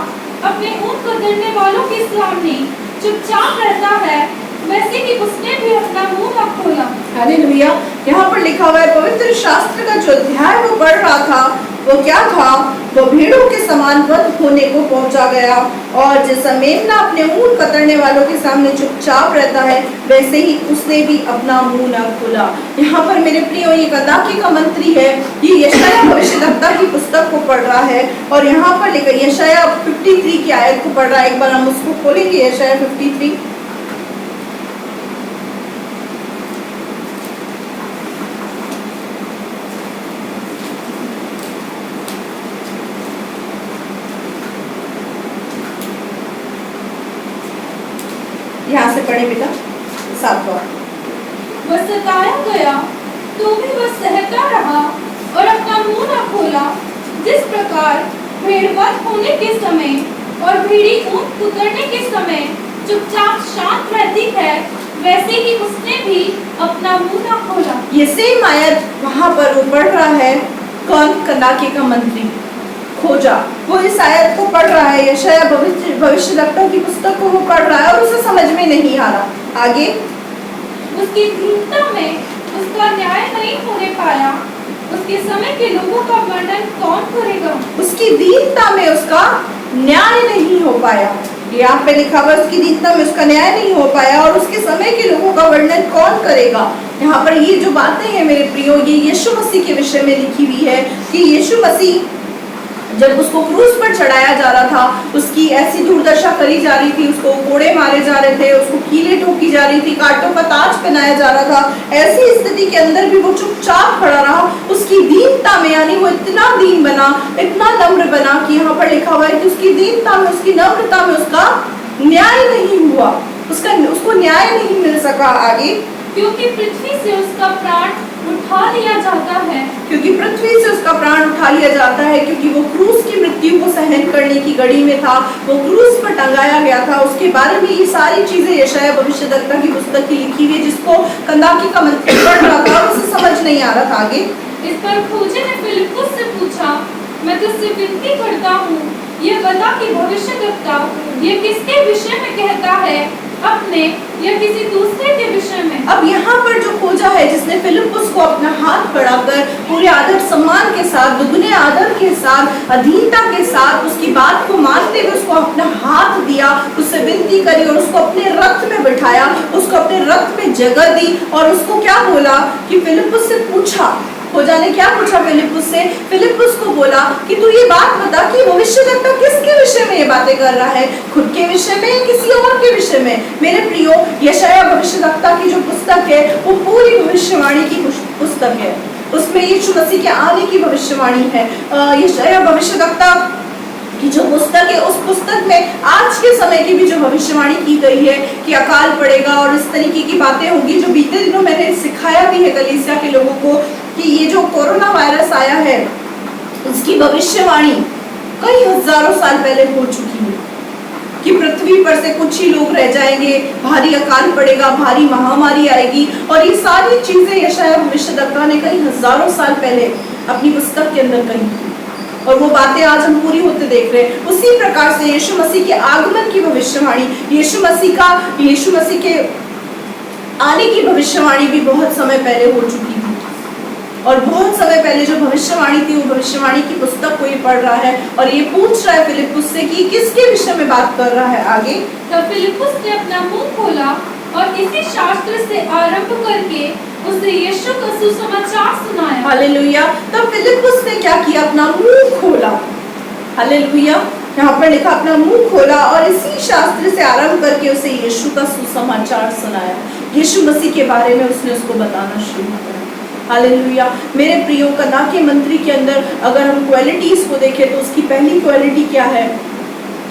अपने ऊँट को दंडने वालों के सामने चुपचाप रहता है, वैसे कि उसने भी अपना मुंह न खोला। हालेलुया। यहाँ पर लिखा हुआ है पवित्र शास्त्र का जो अध्याय वो पढ़ रहा था वो क्या था? वो भीड़ों के समान वध होने को पहुंचा गया, और जैसा मेमना अपने ऊँट कतरने वालों के सामने चुपचाप रहता है, वैसे ही उसने भी अपना मुंह न खोला। यहाँ पर मेरे प्रियो, ये कदाकी का मंत्री है, ये यशाया भविष्यद्वक्ता की पुस्तक को पढ़ रहा है, और यहाँ पर लिखा यशाया 53 की आयत को पढ़ रहा है। एक बार हम उसको खोलेंगे, यशाया 53। यहाँ से पढ़े बेटा, 7 बार। वह सताया गया तो भी वह सहता रहा और अपना मुंह न खोला। जिस प्रकार भेड़ वध होने के समय और भेड़ी ऊँट कुतरने के समय चुपचाप शांत रहती है, वैसे ही उसने भी अपना मुंह न खोला। ये सेम आयत वहां पर वो पढ़ रहा है, कौन? कनाके का मंत्री खोजा। वो इस आयत को पढ़ रहा है, यशायाह भविष्यद्वक्ता की पुस्तक को वो पढ़ रहा है और उसे समझ में नहीं आ रहा। आगे, उसकी दीनता में उसका न्याय नहीं होने पाया, उसके समय के लोगों का वर्णन कौन करेगा? उसकी दीनता में उसका न्याय नहीं हो पाया। यहाँ पे लिखा हुआ उसकी दीनता में उसका न्याय नहीं हो पाया और उसके समय के लोगों का वर्णन कौन करेगा। यहाँ पर ये जो बातें हैं मेरे प्रियो, ये यीशु मसीह के विषय में लिखी हुई है कि यीशु मसीह जब उसको क्रूस पर चढ़ाया जा रहा था, उसकी ऐसी दुर्दशा करी जा रही थी, उसको कोड़े मारे जा रहे थे, उसको कीलें ठोकी जा रही थी, कांटों का ताज पहनाया जा रहा था। ऐसी स्थिति के अंदर भी वो चुपचाप खड़ा रहा। उसकी दीनता में, यानी वो इतना दीन बना, इतना नम्र बना कि यहाँ पर लिखा हुआ है कि उसकी दीनता में, उसकी नम्रता में उसका न्याय नहीं हुआ, उसको न्याय नहीं मिल सका। आगे, क्योंकि पृथ्वी से उसका प्राण उठा लिया जाता है, क्योंकि पृथ्वी से उसका प्राण उठा लिया जाता है, क्योंकि वो क्रूस की मृत्यु को सहन करने की घड़ी में था, वो क्रूस पर टंगाया गया था। उसके बारे में ये सारी चीजें यशायाह भविष्यद्वक्ता की पुस्तक की लिखी हुई है, जिसको कंदाकी का मंत्री पढ़ रहा था और उसे समझ नहीं आ रहा था। आगे, इस पर खोजे ने फिलिप्पुस से पूछा, मैं तुझसे विनती करता हूँ, ये बता कि भविष्यद्वक्ता ये किसके विषय में कहता है, अपने या किसी दूसरे के विषय में? अब यहाँ पर जो खोजा है, जिसने फिलिप्पुस को अपना हाथ बढ़ाकर पूरे आदर सम्मान के साथ, दुगने आदर के साथ, अधीनता के साथ उसकी बात को मानते हुए उसको अपना हाथ दिया, उससे विनती करी और उसको अपने रथ में बिठाया, उसको अपने रथ में जगह दी और उसको क्या बोला कि फिलिप्पुस से पूछा। खोजा ने क्या पूछा फिलिप्पुस से? फिलिप्पुस को बोला कि तू ये बात बता कि भविष्यद्वक्ता किसके विषय में ये बातें कर रहा है, खुद के विषय में या किसी और के विषय में? मेरे प्रियो, यशायाह भविष्यद्वक्ता की जो पुस्तक है वो पूरी भविष्यवाणी की पुस्तक है। उसमें यीशु मसीह के आने की भविष्यवाणी है। यशायाह भविष्यद्वक्ता की जो पुस्तक है, उस पुस्तक में आज के समय की भी जो भविष्यवाणी की गई है कि अकाल पड़ेगा और इस तरीके की बातें होंगी, जो बीते दिनों मैंने सिखाया भी है कलीसिया के लोगों को कि ये जो कोरोना वायरस आया है उसकी भविष्यवाणी कई हजारों साल पहले हो चुकी है कि पृथ्वी पर से कुछ ही लोग रह जाएंगे, भारी अकाल पड़ेगा, भारी महामारी आएगी। और ये सारी चीजें यशायाह भविष्यद्वक्ता ने कई हजारों साल पहले अपनी पुस्तक के अंदर कही और वो बातें आज हम पूरी होते देख रहे हैं। उसी प्रकार से यीशु मसीह के आगमन की भविष्यवाणी, यीशु मसीह के आने की भविष्यवाणी भी बहुत समय पहले हो चुकी थी और बहुत समय पहले जो भविष्यवाणी थी वो भविष्यवाणी की पुस्तक को ये पढ़ रहा है और ये पूछ रहा है फिलिप्पुस से कि किसके विषय में बात कर रहा है। आगे, तब फिलिप्पुस ने अपना मुंह खोला और इसी शास्त्र से आरंभ करके उसे यीशु का सुसमाचार सुनाया। हालेलुया। तब फिलिप्पुस ने क्या किया? अपना मुंह खोला। हालेलुया। यहाँ पर लिखा अपना मुंह खोला और इसी शास्त्र से आरंभ करके उसे यीशु का सुसमाचार सुनाया। यीशु मसीह के बारे में उसने उसको बताना शुरू किया। हालेलुया। मेरे प्रियो, कनाके मंत्री के अंदर अगर हम क्वालिटीज को देखें तो उसकी पहली क्वालिटी क्या है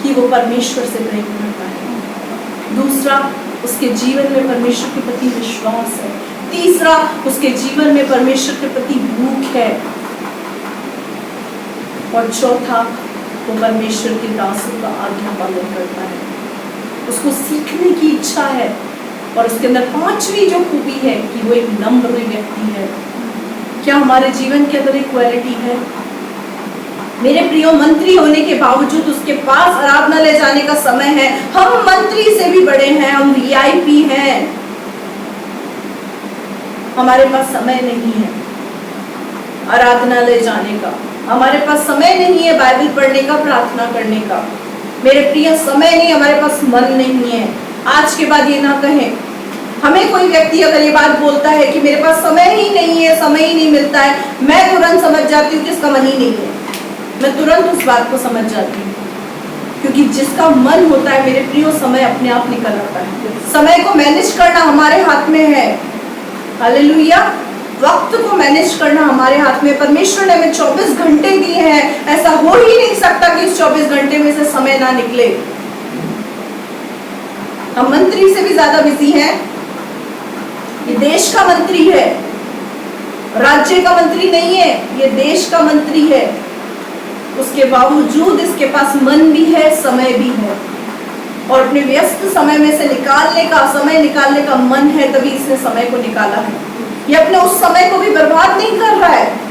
कि वो परमेश्वर से प्रेम करता है। दूसरा, उसके जीवन में परमेश्वर के प्रति विश्वास है। तीसरा, उसके जीवन में परमेश्वर के प्रति भूख है। और चौथा, वो परमेश्वर के दासों का आज्ञा पालन करता है, उसको सीखने की इच्छा है। और उसके अंदर पांचवी जो खूबी है कि वो एक नम्र व्यक्ति है। क्या हमारे जीवन के अंदर एक क्वालिटी है? मेरे प्रियो, मंत्री होने के बावजूद उसके पास आराधनालय जाने का समय है। हम मंत्री से भी बड़े हैं, हम VIP हैं, हमारे पास समय नहीं है आराधनालय जाने का, हमारे पास समय नहीं है बाइबल पढ़ने का, प्रार्थना करने का। मेरे प्रिय, समय नहीं, हमारे पास मन नहीं है। आज के बाद ये ना कहें, हमें कोई व्यक्ति अगर ये बात बोलता है कि मेरे पास समय ही नहीं है, समय ही नहीं मिलता है, मैं तुरंत समझ जाती हूँ कि इसका मन ही नहीं है। मैं तुरंत उस बात को समझ जाती हूँ, क्योंकि जिसका मन होता है मेरे प्रियो, समय अपने आप निकल आता है। समय को मैनेज करना हमारे हाथ में है। हालेलुया। वक्त को मैनेज करना हमारे हाथ में। परमेश्वर ने हमें 24 घंटे दिए हैं, ऐसा हो ही नहीं सकता कि इस 24 घंटे में से समय ना निकले। हम मंत्री से भी ज्यादा बिजी हैं, ये देश का मंत्री है, राज्य का मंत्री नहीं है, ये देश का मंत्री है। उसके बावजूद इसके पास मन भी है, समय भी है, और अपने व्यस्त समय में से समय निकालने का मन है, तभी इसने समय को निकाला है। ये अपने उस समय को भी बर्बाद नहीं कर रहा है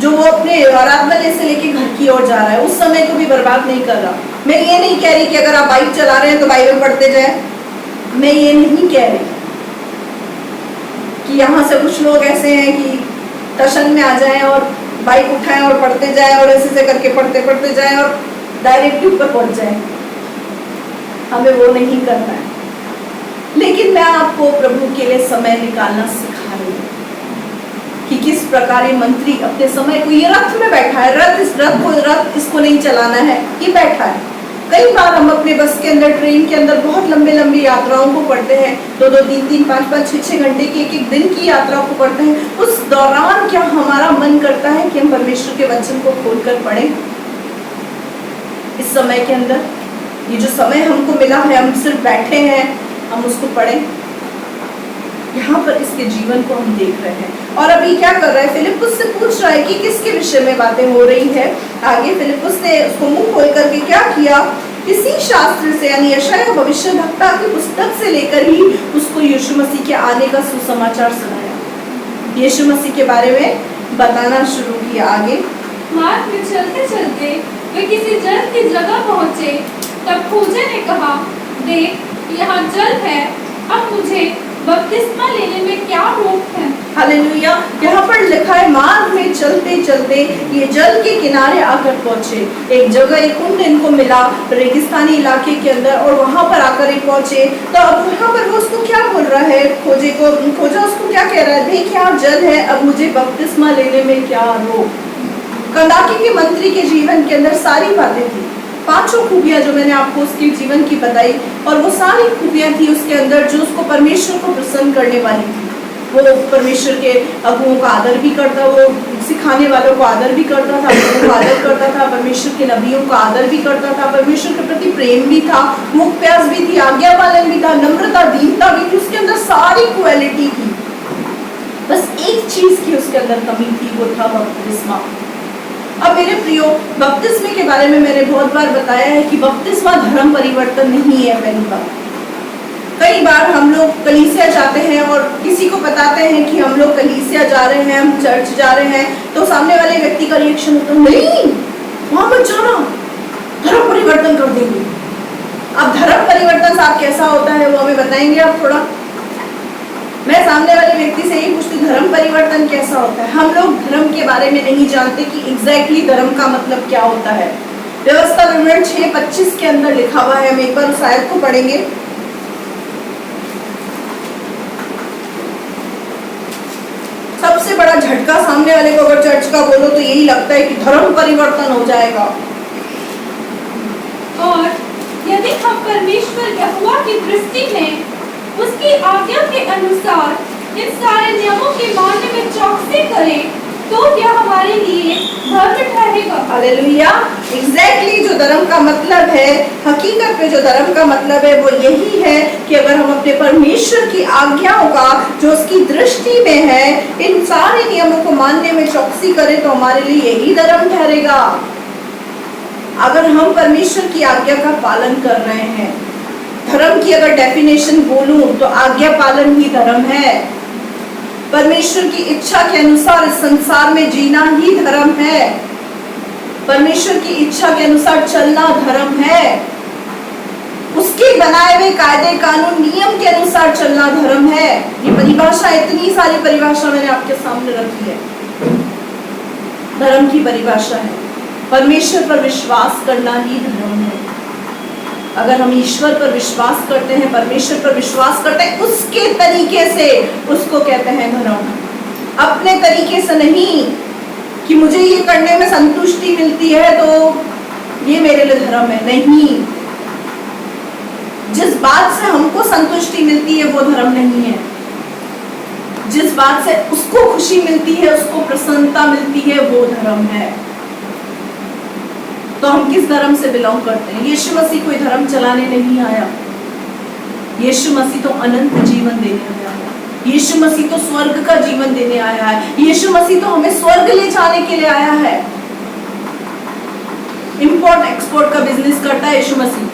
जो वो अपने आराधनालय से लेके घर की ओर जा रहा है, उस समय को भी बर्बाद नहीं कर रहा। मैं ये नहीं कह रही कि अगर आप बाइक चला रहे हैं तो बाइबल पढ़ते जाए, मैं ये नहीं कह रही कि यहाँ से कुछ लोग ऐसे हैं कि टशन में आ जाएं और बाइक उठाएं और पढ़ते जाएं और ऐसे करके पढ़ते जाएं और डायरेक्टली ऊपर पहुंच जाएं। हमें वो नहीं करना है, लेकिन मैं आपको प्रभु के लिए समय निकालना सिखा रही हूँ कि किस प्रकार ये मंत्री अपने समय को, ये रथ में बैठा है, रथ इसको नहीं चलाना है, ये बैठा है। कई बार हम अपने बस के अंदर, ट्रेन के अंदर बहुत लंबी यात्राओं को पढ़ते हैं, 2-2, 3-3, 5-5, 6-6 घंटे की, एक दिन की यात्रा को पढ़ते हैं। उस दौरान क्या हमारा मन करता है कि हम परमेश्वर के वचन को खोलकर पढ़ें? इस समय के अंदर ये जो समय हमको मिला है, हम सिर्फ बैठे हैं, हम उसको पढ़ें। यहाँ पर इसके जीवन को हम देख रहे हैं। और अभी क्या कर रहा है? फिलिप्पुस से पूछ रहा है कि किसके विषय में बातें हो रही है। आगे फिलिप्पुस ने उसको मुंह खोल करके क्या किया? इसी शास्त्र से, यानी यशायाह भविष्यद्वक्ता की पुस्तक से लेकर ही उसको यीशु मसीह के आने का सुसमाचार सुनाया। यीशु मसीह के बारे में बताना शुरू किया। आगे मार्ग में चलते चलते वे किसी जल की जगह पहुंचे, तब खोजे ने कहा, देख यहाँ जल है, अब मुझे बपतिस्मा लेने में क्या रोक है? हालेलुया। यहाँ पर लिखा है मार्ग में चलते चलते ये जल के किनारे आकर पहुंचे। एक जगह, एक कुंड इनको मिला रेगिस्तानी इलाके के अंदर, और वहां पर आकर ये पहुंचे। तो अब वहां पर वो उसको क्या बोल रहा है? खोजा उसको क्या कह रहा है? देख यहाँ जल है, अब मुझे बपतिस्मा लेने में क्या रोक? कंदाकी के मंत्री के जीवन के अंदर सारी बातें थी, 5 खूबियां जो मैंने आपको उसके जीवन की बताई, और वो सारी खूबियां थी उसके अंदर जो उसको परमेश्वर को प्रसन्न करने वाली थी। वो परमेश्वर के अगुओं का आदर भी करता, वो सिखाने वालों को आदर भी करता था, लोगों को आदर करता था, परमेश्वर के नबियों का आदर भी करता था, परमेश्वर के प्रति प्रेम भी था, मुख प्यास भी थी, आज्ञा पालन भी था, नम्रता, दीनता भी थी। उसके अंदर सारी क्वालिटी थी। बस एक चीज की उसके अंदर कमी थी, वो था बपतिस्मा। अब मेरे प्रियो, बपतिस्मे के बारे में मैंने बहुत बार बताया है कि बपतिस्मा धर्म परिवर्तन नहीं है। पहली बात, कई बार हम लोग कलीसिया जाते हैं और किसी को बताते हैं कि हम लोग कलीसिया जा रहे हैं, हम चर्च जा रहे हैं, तो सामने वाले व्यक्ति का रिएक्शन होता है, नहीं वहां मत जाना, धर्म परिवर्तन कर देंगे। अब धर्म परिवर्तन साहब कैसा होता है वो हमें बताएंगे आप थोड़ा? मैं सामने वाले व्यक्ति से यही पूछती, धर्म परिवर्तन कैसा होता है? हम लोग धर्म के बारे में नहीं जानते कि एग्जैक्टली धर्म का मतलब क्या होता है। व्यवस्था विवरण 6:25 के अंदर लिखा हुआ है। हम एक बार उस आयत को पढ़ेंगे। सबसे बड़ा झटका सामने वाले को अगर चर्च का बोलो तो यही लगता है कि धर्म परिवर्तन हो जाएगा। और यदि हम परमेश्वर यहोवा की दृष्टि में उसकी आज्ञा के अनुसार इन सारे नियमों के मानने में चौकसी करें, तो क्या हमारे लिए धर्म ठहरेगा? हालेलुया। एग्जैक्टली जो धर्म का मतलब है, हकीकत में जो धर्म का मतलब है वो यही है कि अगर हम अपने परमेश्वर की आज्ञाओं का, जो उसकी दृष्टि में है, इन सारे नियमों को मानने में चौकसी करें, तो हमारे लिए यही धर्म ठहरेगा। अगर हम परमेश्वर की आज्ञा का पालन कर रहे हैं, धर्म की अगर डेफिनेशन बोलूं तो आज्ञा पालन ही धर्म है। परमेश्वर की इच्छा के अनुसार इस संसार में जीना ही धर्म है। परमेश्वर की इच्छा के अनुसार चलना धर्म है। उसके बनाए हुए कायदे कानून नियम के अनुसार चलना धर्म है। ये परिभाषा, इतनी सारी परिभाषा मैंने आपके सामने रखी है, धर्म की परिभाषा है। परमेश्वर पर विश्वास करना ही धर्म है। अगर हम ईश्वर पर विश्वास करते हैं, परमेश्वर पर विश्वास करते हैं, उसके तरीके से, उसको कहते हैं धर्म। अपने तरीके से नहीं कि मुझे ये करने में संतुष्टि मिलती है तो ये मेरे लिए धर्म है, नहीं। जिस बात से हमको संतुष्टि मिलती है वो धर्म नहीं है। जिस बात से उसको खुशी मिलती है, उसको प्रसन्नता मिलती है, वो धर्म है। तो हम किस धर्म से बिलोंग करते हैं? यीशु मसीह कोई धर्म चलाने नहीं आया। यीशु मसीह तो अनंत जीवन देने आया है, यीशु मसीह तो स्वर्ग का जीवन देने आया है, यीशु मसीह तो हमें स्वर्ग ले जाने के लिए आया है। इंपोर्ट एक्सपोर्ट का बिजनेस करता है यीशु मसीह,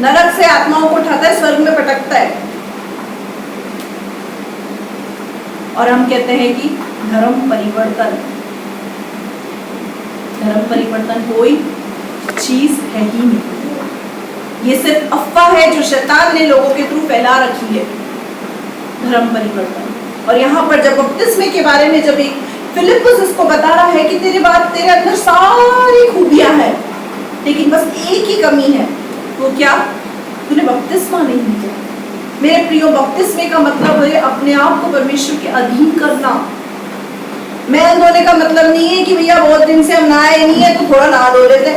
नरक से आत्माओं को उठाता है, स्वर्ग में पटकता है। और हम कहते हैं कि धर्म परिवर्तन कोई चीज है ही नहीं, ये सिर्फ अफवाह है जो शैतान ने लोगों के थ्रू फैला रखी है, धर्म परिवर्तन। और यहाँ पर जब बपतिस्मे के बारे में जब एक फिलिप्पुस इसको बता रहा है कि तेरे अंदर सारी खूबियां हैं, लेकिन बस एक ही कमी है, वो क्या? तूने बपतिस्मा नहीं लिया। मेरे प्रियो, बपतिस्मे का मतलब है अपने आप को परमेश्वर के अधीन करना। मैल धोने का मतलब नहीं है कि भैया बहुत दिन से हम नहाए नहीं है तो थोड़ा नहा धो लेते,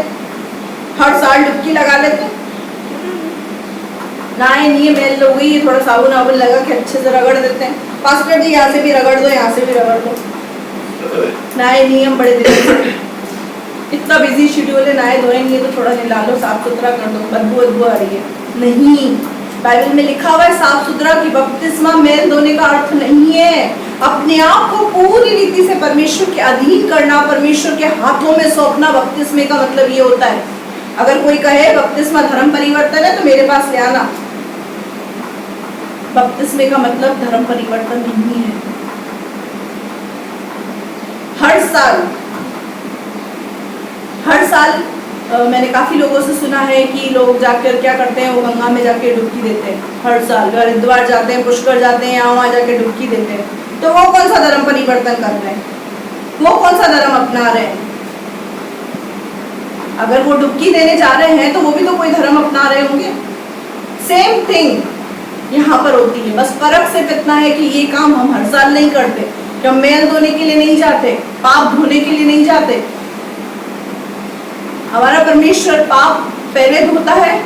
हर साल डुबकी लगा लेते। नहाए नहीं है, मैल हो गई है, थोड़ा साबुन वाबुन लगा के अच्छे से रगड़ देते हैं। पास्टर जी यहाँ से भी रगड़ दो, यहाँ से भी रगड़ दो। नहाए नहीं हम बड़े दिन से, इतना बिजी शेड्यूल है, नहाए धोए नहीं है तो थोड़ा हिला लो, साफ सुथरा कर दो, बदबू आ रही है। नहीं, बाइबल में लिखा हुआ है साफ सुथरा कि बपतिस्मा मैल धोने का अर्थ नहीं है। अपने आप को पूरी रीति से परमेश्वर के अधीन करना, परमेश्वर के हाथों में सौंपना, बपतिस्मे का मतलब ये होता है। अगर कोई कहे बपतिस्मा धर्म परिवर्तन है तो मेरे पास ले आना। बपतिस्मे का मतलब धर्म परिवर्तन नहीं है। हर साल मैंने काफी लोगों से सुना है कि लोग जाकर क्या करते हैं, वो गंगा में जाके डुबकी देते हैं। हर साल हरिद्वार जाते हैं, पुष्कर जाते हैं, यहाँ वहाँ जाके डुबकी देते हैं। तो वो कौन सा धर्म परिवर्तन कर रहे हैं? वो कौन सा धर्म अपना रहे हैं? अगर वो डुबकी देने जा रहे हैं तो वो भी तो कोई धर्म अपना रहे होंगे। सेम थिंग यहाँ पर होती है, बस फर्क सिर्फ इतना है कि ये काम हम हर साल नहीं करते, कि हम मैल धोने के लिए नहीं जाते, पाप धोने के लिए नहीं जाते। हमारा परमेश्वर पाप पहले धोता है,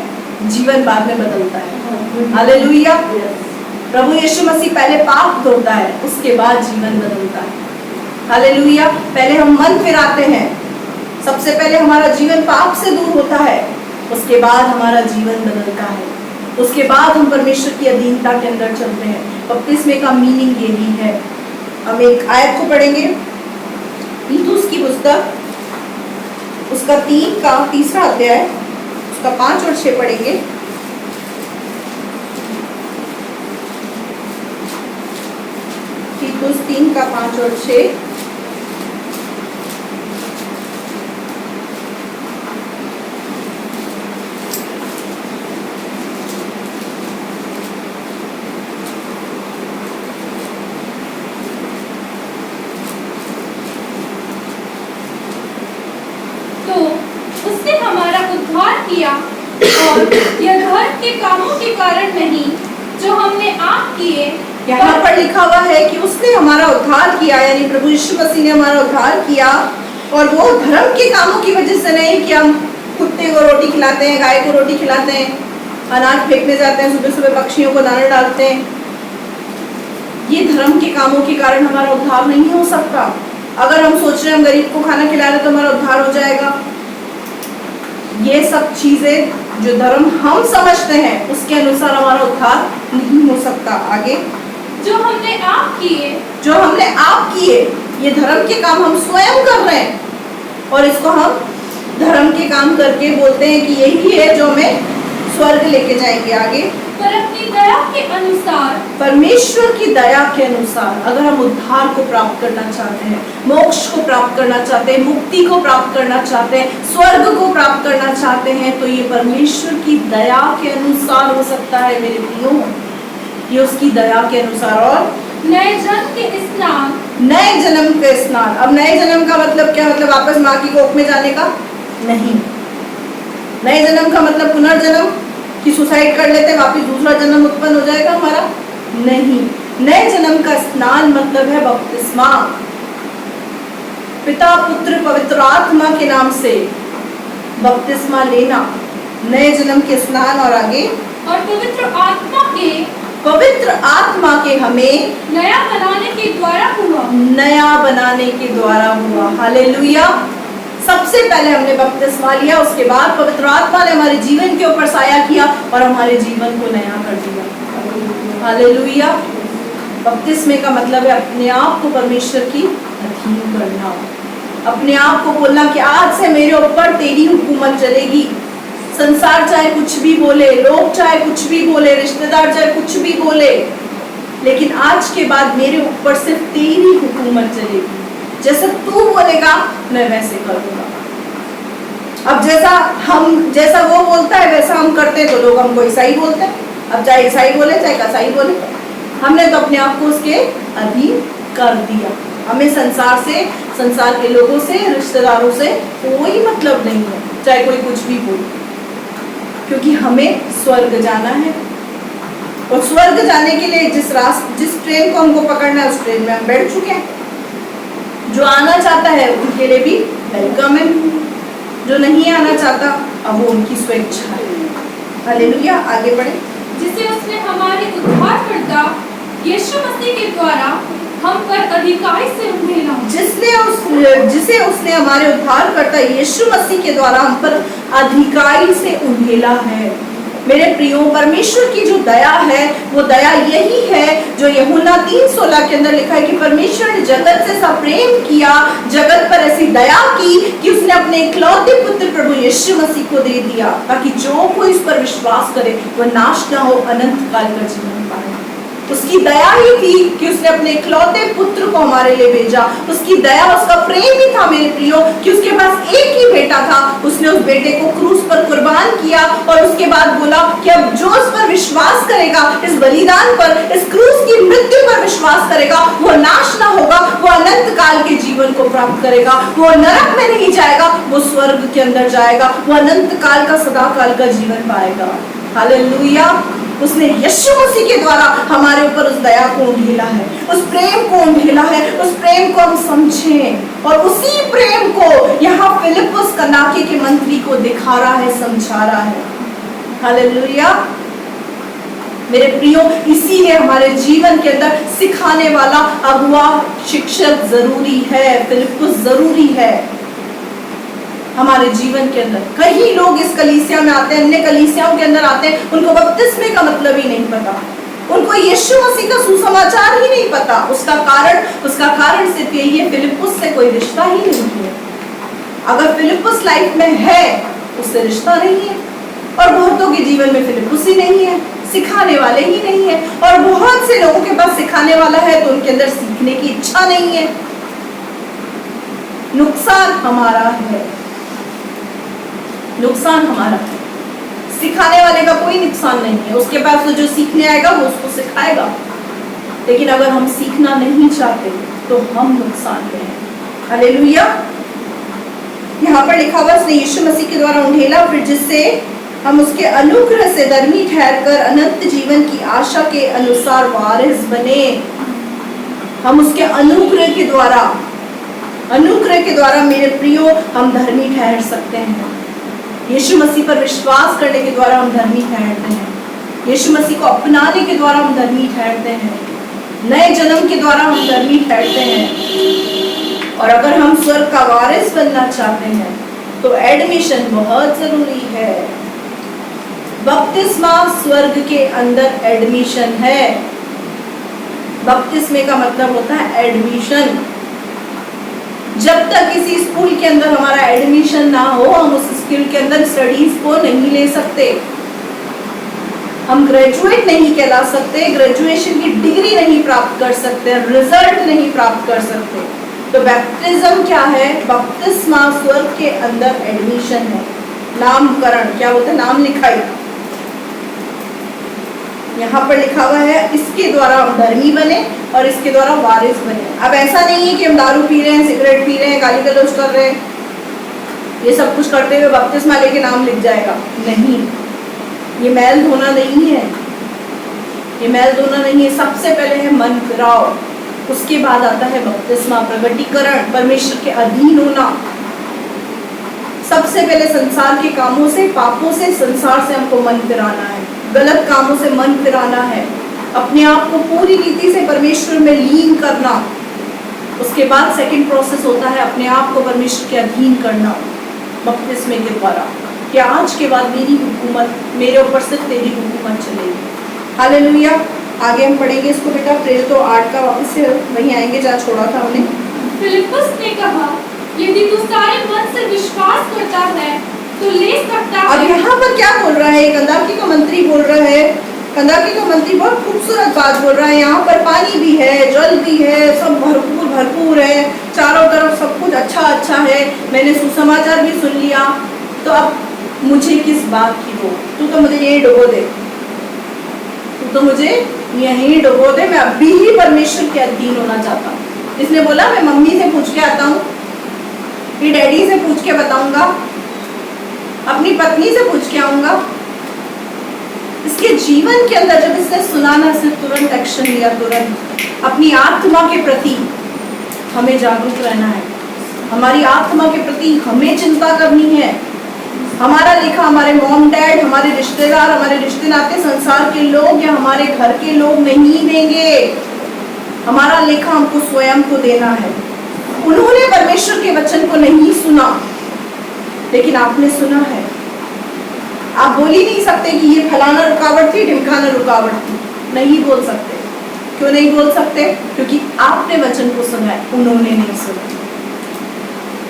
जीवन बाद में बदलता है। हालेलुया। प्रभु यीशु मसीह पहले पाप धोता है, उसके बाद जीवन बदलता है। हालेलुया। पहले हम मन फिराते हैं, सबसे पहले हमारा जीवन पाप से दूर होता है, उसके बाद हमारा जीवन बदलता है, उसके बाद हम परमेश्वर की अधीनता के अंदर चलते हैं। बपतिस्मे का मीनिंग यही है। हम एक आयत को पढ़ेंगे, तीतुस की पुस्तक, उसका 3 का 3रा अध्याय, उसका 5 और 6 पढ़ेंगे। तीतुस 3 का 5 और 6। किया और यह धर्म के कामों के कारण नहीं जो हमने आप किए। यहाँ पर लिखा हुआ है कि उसने हमारा उद्धार किया, यानी प्रभु यीशु मसीह ने हमारा उद्धार किया, और वो धर्म के कामों की वजह से नहीं कि हम कुत्ते को रोटी खिलाते हैं, गाय को रोटी खिलाते हैं, अनाज फेंकने जाते हैं, सुबह सुबह पक्षियों को दाना डालते हैं। ये धर्म के कामों के कारण हमारा उद्धार नहीं हो सकता। अगर हम सोच रहे हैं हम गरीब को खाना खिला रहे तो हमारा उद्धार हो जाएगा, ये सब चीजें जो धर्म हम समझते हैं उसके अनुसार हमारा उद्धार नहीं हो सकता। आगे, जो हमने आप किए, ये धर्म के काम हम स्वयं कर रहे हैं, और इसको हम धर्म के काम करके बोलते हैं कि यही है जो हमें स्वर्ग लेके जाएंगे। आगे, पर अपनी दया के अनुसार, परमेश्वर की दया के अनुसार अगर हम उद्धार को प्राप्त करना चाहते हैं, मोक्ष को प्राप्त करना चाहते हैं, मुक्ति को प्राप्त करना चाहते हैं, स्वर्ग को प्राप्त करना चाहते हैं, तो ये परमेश्वर की दया के अनुसार हो सकता है मेरे प्रियो, ये उसकी दया के अनुसार। और नए जन्म के स्नान, नए जन्म के स्नान। अब नए जन्म का मतलब क्या? मतलब वापस माँ की कोख में जाने का नहीं। नए जन्म का मतलब पुनर्जन्म, कि सुसाइड कर लेते वापिस दूसरा जन्म उत्पन्न हो जाएगा हमारा? नहीं। नए जन्म का स्नान मतलब है बपतिस्मा, पिता पुत्र पवित्र आत्मा के नाम से बपतिस्मा लेना, नए जन्म के स्नान। और आगे, और पवित्र आत्मा के हमें नया बनाने के द्वारा हुआ। हालेलुया। सबसे पहले हमने बपतिस्मा लिया, उसके बाद पवित्र आत्मा ने हमारे जीवन के ऊपर साया किया और हमारे जीवन को नया कर दिया। हालेलुया। बपतिस्मे का मतलब है अपने आप को परमेश्वर की अधीन करना, अपने आप को बोलना कि आज से मेरे ऊपर तेरी हुकूमत चलेगी। संसार चाहे कुछ भी बोले, लोग चाहे कुछ भी बोले, रिश्तेदार चाहे कुछ भी बोले, लेकिन आज के बाद मेरे ऊपर सिर्फ तेरी हुकूमत चलेगी। जैसा तू बोलेगा मैं वैसे करूंगा। अब जैसा वो बोलता है वैसा हम करते हैं तो लोग हमको ईसाई बोलते हैं। अब चाहे ईसाई बोले चाहे कसाई बोले, हमने तो अपने आप को उसके अधीन कर दिया। हमें संसार के लोगों से, रिश्तेदारों से कोई मतलब नहीं है, चाहे कोई कुछ भी बोले, क्योंकि हमें स्वर्ग जाना है। और स्वर्ग जाने के लिए जिस ट्रेन को हमको पकड़ना है उस ट्रेन में हम बैठ चुके हैं। जो आना चाहता है उनके लिए भी वेलकम है, जो नहीं आना चाहता अब वो उनकी स्वेच्छा है। हालेलुया। आगे बढ़े। जिसे उसने हमारे उद्धारकर्ता यीशु मसीह के द्वारा हम पर अधिकारी से उंडेला, जिसे उसने हमारे उद्धारकर्ता यीशु मसीह के द्वारा हम पर अधिकारी से उंडेला है। मेरे प्रियो, परमेश्वर की जो दया है वो दया यही है जो यूहन्ना 3:16 के अंदर लिखा है कि परमेश्वर ने जगत से ऐसा प्रेम किया, जगत पर ऐसी दया की कि उसने अपने इकलौते पुत्र प्रभु यीशु मसीह को दे दिया, ताकि जो कोई इस पर विश्वास करे वह नाश ना हो, अनंत काल का जीवन पाए। उसकी दया ही थी कि उसने अपने इकलौते पुत्र को हमारे लिए भेजा। उसकी दया, उसका प्रेम ही था मेरे प्रियो कि उसके पास एक ही बेटा था, उसने उस बेटे को क्रूस पर कुर्बान किया और उसके बाद बोला कि अब जो उस पर विश्वास करेगा, इस बलिदान पर, इस क्रूस की मृत्यु पर विश्वास करेगा, वो नाश ना होगा, वो अनंत काल के जीवन को प्राप्त करेगा। वो नरक में नहीं जाएगा, वो स्वर्ग के अंदर जाएगा, वो अनंत काल का, सदा काल का जीवन पाएगा। हालेलुया। उसने यीशु मसीह के द्वारा हमारे ऊपर उस दया को उंडेला है, उस प्रेम को उंडेला है। उस प्रेम को हम समझें और उसी प्रेम को यहाँ फिलिप्पुस कनाके के मंत्री को दिखा रहा है, समझा रहा है। हालेलुया। मेरे प्रियो, इसीलिए हमारे जीवन के अंदर सिखाने वाला अगुआ शिक्षक जरूरी है, फिलिप्पुस जरूरी है हमारे जीवन के अंदर। कई लोग इस कलीसिया में आते हैं, अन्य कलीसियाओं के अंदर आते हैं, उनको बपतिस्मे का मतलब ही नहीं पता, उनको यीशु मसीह का सुसमाचार ही नहीं पता। उसका कारण सिर्फ यही है, फिलिप्पुस से कोई रिश्ता ही नहीं है। अगर फिलिप्पुस लाइफ में है, उससे रिश्ता नहीं है। और बहुतों के जीवन में फिलिप्पुस ही नहीं है, सिखाने वाले ही नहीं है। और बहुत से लोगों के पास सिखाने वाला है तो उनके अंदर सीखने की इच्छा नहीं है। नुकसान हमारा है, नुकसान हमारा है। सिखाने वाले का कोई नुकसान नहीं है, उसके पास तो जो सीखने आएगा वो उसको सिखाएगा। लेकिन अगर हम सीखना नहीं चाहते तो हम नुकसान में हैं। हालेलुया। यहाँ पर लिखा हुआ उसने यीशु मसीह के द्वारा उंडेला, फिर जिससे हम उसके अनुग्रह से धर्मी ठहरकर अनंत जीवन की आशा के अनुसार वारिस बने। हम उसके अनुग्रह के द्वारा मेरे प्रियो हम धर्मी ठहर सकते हैं। यीशु मसीह पर विश्वास करने के द्वारा हम धर्मी ठहरते हैं। यीशु मसीह को अपनाने के द्वारा हम धर्मी ठहरते हैं। नए जन्म के द्वारा हम धर्मी ठहरते हैं। और अगर हम स्वर्ग का वारिस बनना चाहते हैं तो एडमिशन बहुत जरूरी है। बपतिस्मा स्वर्ग के अंदर एडमिशन है। बपतिस्मे का मतलब होता है एडमिशन। जब तक किसी स्कूल के अंदर हमारा एडमिशन ना हो, हम उस स्कूल के अंदर स्टडीज को नहीं ले सकते, हम ग्रेजुएट नहीं कहला सकते, ग्रेजुएशन की डिग्री नहीं प्राप्त कर सकते, रिजल्ट नहीं प्राप्त कर सकते। तो बैप्टिज्म क्या है? बपतिस्मा स्वर्ग के अंदर एडमिशन है। नामकरण क्या होता है? नाम लिखाई। यहाँ पर लिखा हुआ है इसके द्वारा हम धर्मी बने और इसके द्वारा वारिस बने। अब ऐसा नहीं है कि हम दारू पी रहे हैं, सिगरेट पी रहे हैं, गाली गलौज कर रहे हैं, ये सब कुछ करते हुए बपतिस्मा लेके नाम लिख जाएगा। नहीं, ये मैल धोना नहीं है, ये मैल धोना नहीं है। सबसे पहले है मन फिराव, उसके बाद आता है बपतिस्मा, प्रगटीकरण, परमेश्वर के अधीन होना। सबसे पहले संसार के कामों से, पापों से, संसार से हमको मन फिराना है, गलत कामों से मन फिराना है, अपने आप को पूरी रीति से परमेश्वर में लीन करना। उसके बाद सेकंड प्रोसेस होता है अपने आप को परमेश्वर के अधीन करना बपतिस्मे के द्वारा, कि आज के बाद मेरी हुकूमत, मेरे ऊपर सिर्फ तेरी हुकूमत चलेगी। हालेलुया। आगे हम पढ़ेंगे इसको बेटा, प्रेरितों 8 का, वापस से वहीं आएंगे जहाँ छोड़ा था हमने। फिलिप्पुस ने कहा, यदि तू सारे मन से विश्वास करता है तो ले सकता है। अब यहाँ पर क्या बोल रहा है? कंदाकी का मंत्री बोल रहा है। कंदाकी का मंत्री बहुत खूबसूरत बात बोल रहा है। यहाँ पर पानी भी है, जल भी है, सब भरपूर भरपूर है, चारों तरफ सब कुछ अच्छा अच्छा है, मैंने सुसमाचार भी सुन लिया, तो अब मुझे किस बात की हो? तू तो मुझे यही डुबो दे, तू तो मुझे यही डुबो दे, मैं अभी ही परमेश्वर के अधीन होना चाहता हूँ। इसने बोला मैं मम्मी से पूछ के आता हूँ, ये डैडी से पूछ के बताऊंगा, अपनी पत्नी से पूछ के आऊंगा। इसके जीवन के अंदर जब इसने सुना ना, सिर्फ तुरंत एक्शन लिया, तुरंत अपनी आत्मा के प्रति हमें जागरूक रहना है, हमारी आत्मा के प्रति हमें चिंता करनी है। हमारा लेखा हमारे मॉम डैड, हमारे रिश्तेदार, हमारे रिश्ते नाते, संसार के लोग या हमारे घर के लोग नहीं देंगे। हमारा लेखा हमको स्वयं को देना है। उन्होंने परमेश्वर के वचन को नहीं सुना, लेकिन आपने सुना है। आप बोल ही नहीं सकते कि ये फलाना रुकावट थी, ढिमकाना रुकावट थी, नहीं बोल सकते। क्यों नहीं बोल सकते? क्योंकि आपने वचन को सुना है, उन्होंने नहीं सुना।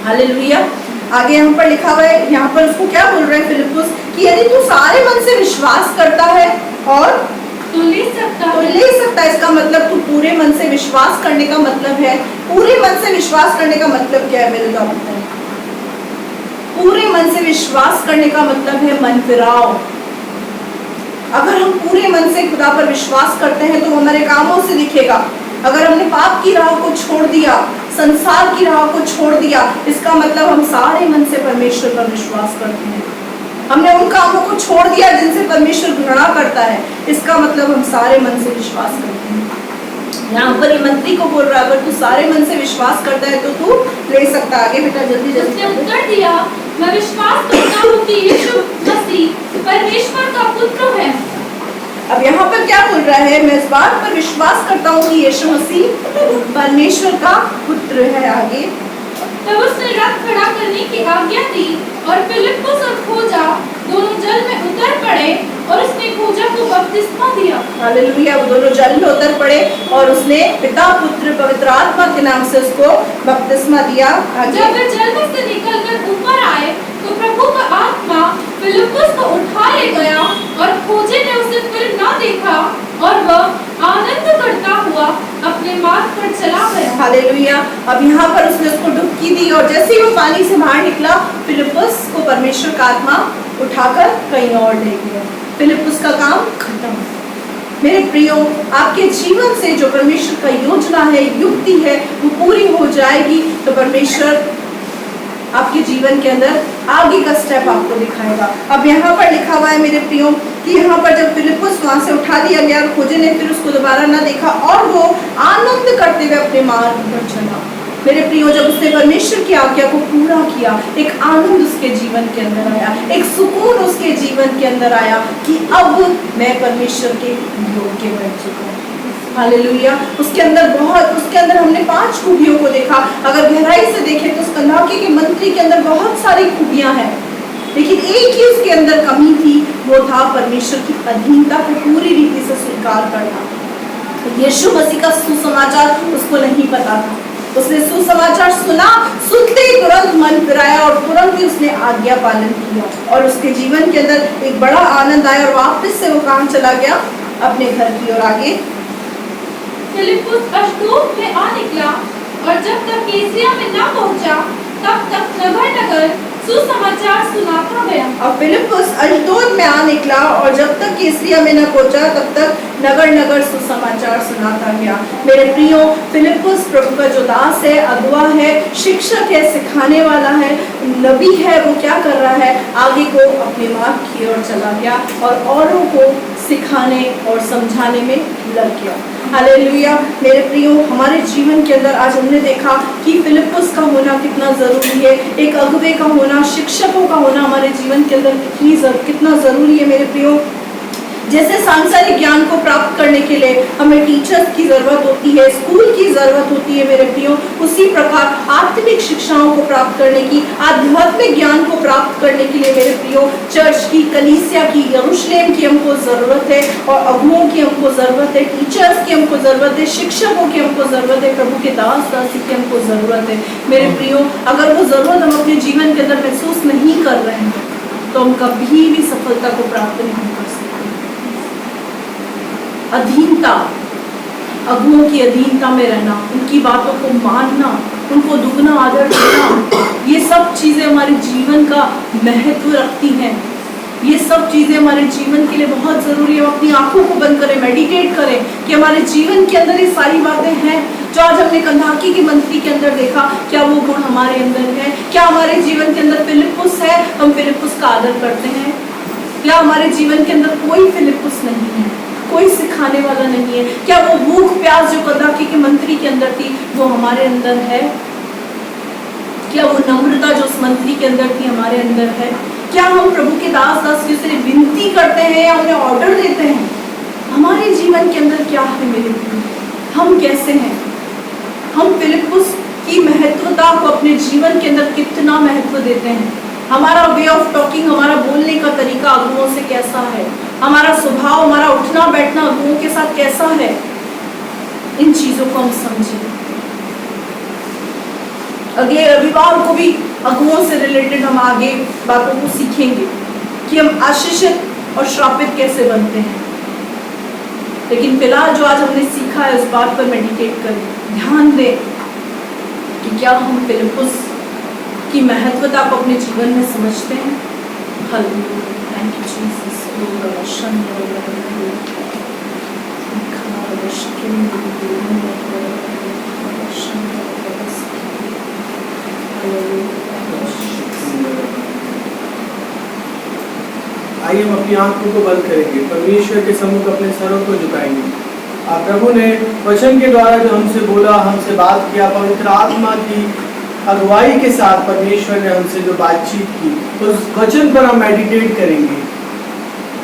हालेलुया। आगे हम पर लिखा हुआ है, यहाँ पर उसको क्या बोल रहे हैं फिलिप्पुस, कि यदि तू सारे मन से विश्वास करता है और तो ले सकता है। इसका मतलब तू पूरे मन से विश्वास करने का मतलब है, पूरे मन से विश्वास करने का मतलब क्या है मेरे को बताएं? पूरे मन से विश्वास करने का मतलब है मन फिराव। अगर हम पूरे मन से खुदा पर विश्वास करते हैं तो हमारे कामों से दिखेगा। अगर हमने पाप की राह को छोड़ दिया, संसार की राह को छोड़ दिया, इसका मतलब हम सारे मन से परमेश्वर पर विश्वास करते हैं। हमने उन कामों को छोड़ दिया जिनसे परमेश्वर घृणा करता है, इसका मतलब हम सारे मन से विश्वास करते हैं। यहाँ पर ये मंत्री को बोल रहा है, अगर तू सारे मन से विश्वास करता है तो तू ले सकता है। आगे बेटा जल्दी जल्दी। उसने उत्तर दिया, मैं विश्वास करता हूँ कि यीशु मसीह परमेश्वर का पुत्र है। अब यहाँ पर क्या बोल रहा है? मैं इस बात पर विश्वास करता हूँ कि यीशु मसीह परमेश्वर का पुत्र है। आगे तब उसने रथ खड़ा करने की आज्ञा दी और फिलिप्पुस और खोजा दोनों जल में उतर पड़े और उसने खोजा को बपतिस्मा दिया। हालेलुया। वो दोनों जल में उतर पड़े और उसने पिता पुत्र पवित्र आत्मा के नाम से उसको बपतिस्मा दिया। जब वे जल में से निकलकर ऊपर आए तो प्रभु का आत्मा फिलिप्पुस को उठा ले गया और खोजे ने उसे फिर न देखा और वह आनंद करता हुआ अपने मार्ग पर चला गया। हालेलुया। अब यहाँ पर उसने उसको डुबकी दी और जैसे ही वो पानी से बाहर निकला, फिलिप्पुस को परमेश्वर का आत्मा उठाकर कहीं और ले गया। फिलिप्पुस का काम खत्म। मेरे प्रियो, आपके जीवन से जो परमेश्वर का योजना है, युक्ति है, वो पूरी हो जाएगी तो परमेश्वर आपके जीवन के अंदर आगे का स्टेप आपको दिखाएगा। अब यहाँ पर लिखा हुआ है मेरे प्रियो कि यहाँ पर जब फिलिप्पुस वहां से उठा दिया गया और खोजे ने फिर उसको दोबारा ना देखा और वो आनंद करते हुए अपने मार्ग पर चला। मेरे प्रियो, जब उसने परमेश्वर की आज्ञा को पूरा किया, एक आनंद उसके जीवन के अंदर आया, एक सुकून उसके जीवन के अंदर आया कि अब मैं परमेश्वर के योग्य बन चुका हूँ। हालेलुया। उसके अंदर हमने 5 खूबियों को देखा। अगर गहराई से देखें तो उस कंदाकी के मंत्री के अंदर बहुत सारी खूबियां हैं, लेकिन एक ही उसके अंदर कमी थी, वो था परमेश्वर की अधीनता को पूरी रीति से स्वीकार करना। यीशु मसीह का सुसमाचार उसको नहीं पता था। उसने सुसमाचार सुना, सुनते ही तुरंत मन फिराया और तुरंत ही उसने आज्ञा पालन किया और उसके जीवन के अंदर एक बड़ा आनंद आया और वापस से वो कहाँ चला गया? अपने घर की ओर। आगे फिलिप्पुस अश्दोद में आ निकला और जब तक कैसरिया में न पहुंचा तब तक नगर नगर सुसमाचार सुनाता गया। और फिलिप्पुस अश्दोद में आ निकला और जब तक कैसरिया में न पहुंचा तब तक नगर नगर सुसमाचार सुनाता गया। मेरे प्रियो, फिलिप्पुस प्रभु का जो दास है, अगुआ है, शिक्षक है, सिखाने वाला है, नबी है, वो क्या कर रहा है? आगे को अपने मार्ग की ओर चला गया और औरों को सिखाने और समझाने में लग गया। हालेलुया। मेरे प्रियो, हमारे जीवन के अंदर आज हमने देखा कि फिलिप्पुस का होना कितना जरूरी है, एक अगुवे का होना, शिक्षकों का होना हमारे जीवन के अंदर कितना जरूरी है। मेरे प्रियो, जैसे सांसारिक ज्ञान को प्राप्त करने के लिए हमें टीचर्स की जरूरत होती है, स्कूल की जरूरत होती है मेरे प्रियो, उसी प्रकार आत्मिक शिक्षाओं को प्राप्त करने की, आध्यात्मिक ज्ञान को प्राप्त करने के लिए मेरे प्रियो चर्च की, कलीसिया की, यरूशलेम की हमको जरूरत है, और अगुओं की हमको जरूरत है, टीचर्स की हमको जरूरत है, शिक्षकों की हमको जरूरत है, प्रभु के दास दासी की हमको जरूरत है मेरे प्रियो। अगर वो जरूरत हम अपने जीवन के अंदर महसूस नहीं कर रहे हैं तो हम कभी भी सफलता को प्राप्त नहीं कर सकते। अधीनता, अगुओं की अधीनता में रहना, उनकी बातों को मानना, उनको दुगना आदर देना, ये सब चीजें हमारे जीवन का महत्व रखती हैं। ये सब चीजें हमारे जीवन के लिए बहुत जरूरी है। हम अपनी आंखों को बंद करें, मेडिटेट करें कि हमारे जीवन के अंदर ये सारी बातें हैं जो आज हमने कंधाकी की मंत्री के अंदर देखा। क्या वो गुण हमारे अंदर है? क्या हमारे जीवन के अंदर फिलिप्पुस है? हम फिलिप्पुस का आदर करते हैं? क्या हमारे जीवन के अंदर कोई फिलिप्पुस नहीं है, कोई सिखाने वाला नहीं है? क्या वो भूख प्यास जो कंधाकी की मंत्री के अंदर थी वो हमारे अंदर है? क्या वो नम्रता जो उस मंत्री के अंदर थी हमारे अंदर है? क्या हम प्रभु के दास दासियों से विनती करते हैं या उन्हें ऑर्डर देते हैं? हमारे जीवन के अंदर क्या है मेरे प्रिय? हम कैसे हैं? हम फिलिप्पुस की महत्वता को अपने जीवन के अंदर कितना महत्व देते हैं? हमारा वे ऑफ टॉकिंग, हमारा बोलने का तरीका अगुओं से कैसा है? हमारा स्वभाव, हमारा उठना बैठना अगुओं के साथ कैसा है? इन चीजों को हम समझें। अगले रविवार को भी अगुओं से रिलेटेड हम आगे बातों को सीखेंगे कि हम आशीषित और श्रापित कैसे बनते हैं। लेकिन फिलहाल जो आज हमने सीखा है उस बात पर मेडिटेट करें, ध्यान दें कि क्या हम फिलिप्पुस की महत्वता को अपने जीवन में समझते हैं। Hallelujah, thank you Jesus. आइए हम अपनी आंखों को बंद करेंगे, परमेश्वर के सम्मुख अपने सरों को झुकाएंगे। आप प्रभु ने वचन के द्वारा जो हमसे बोला, हमसे बात किया, पवित्र आत्मा की अगुवाई के साथ परमेश्वर ने हमसे जो बातचीत की, उस वचन पर हम मेडिटेट करेंगे।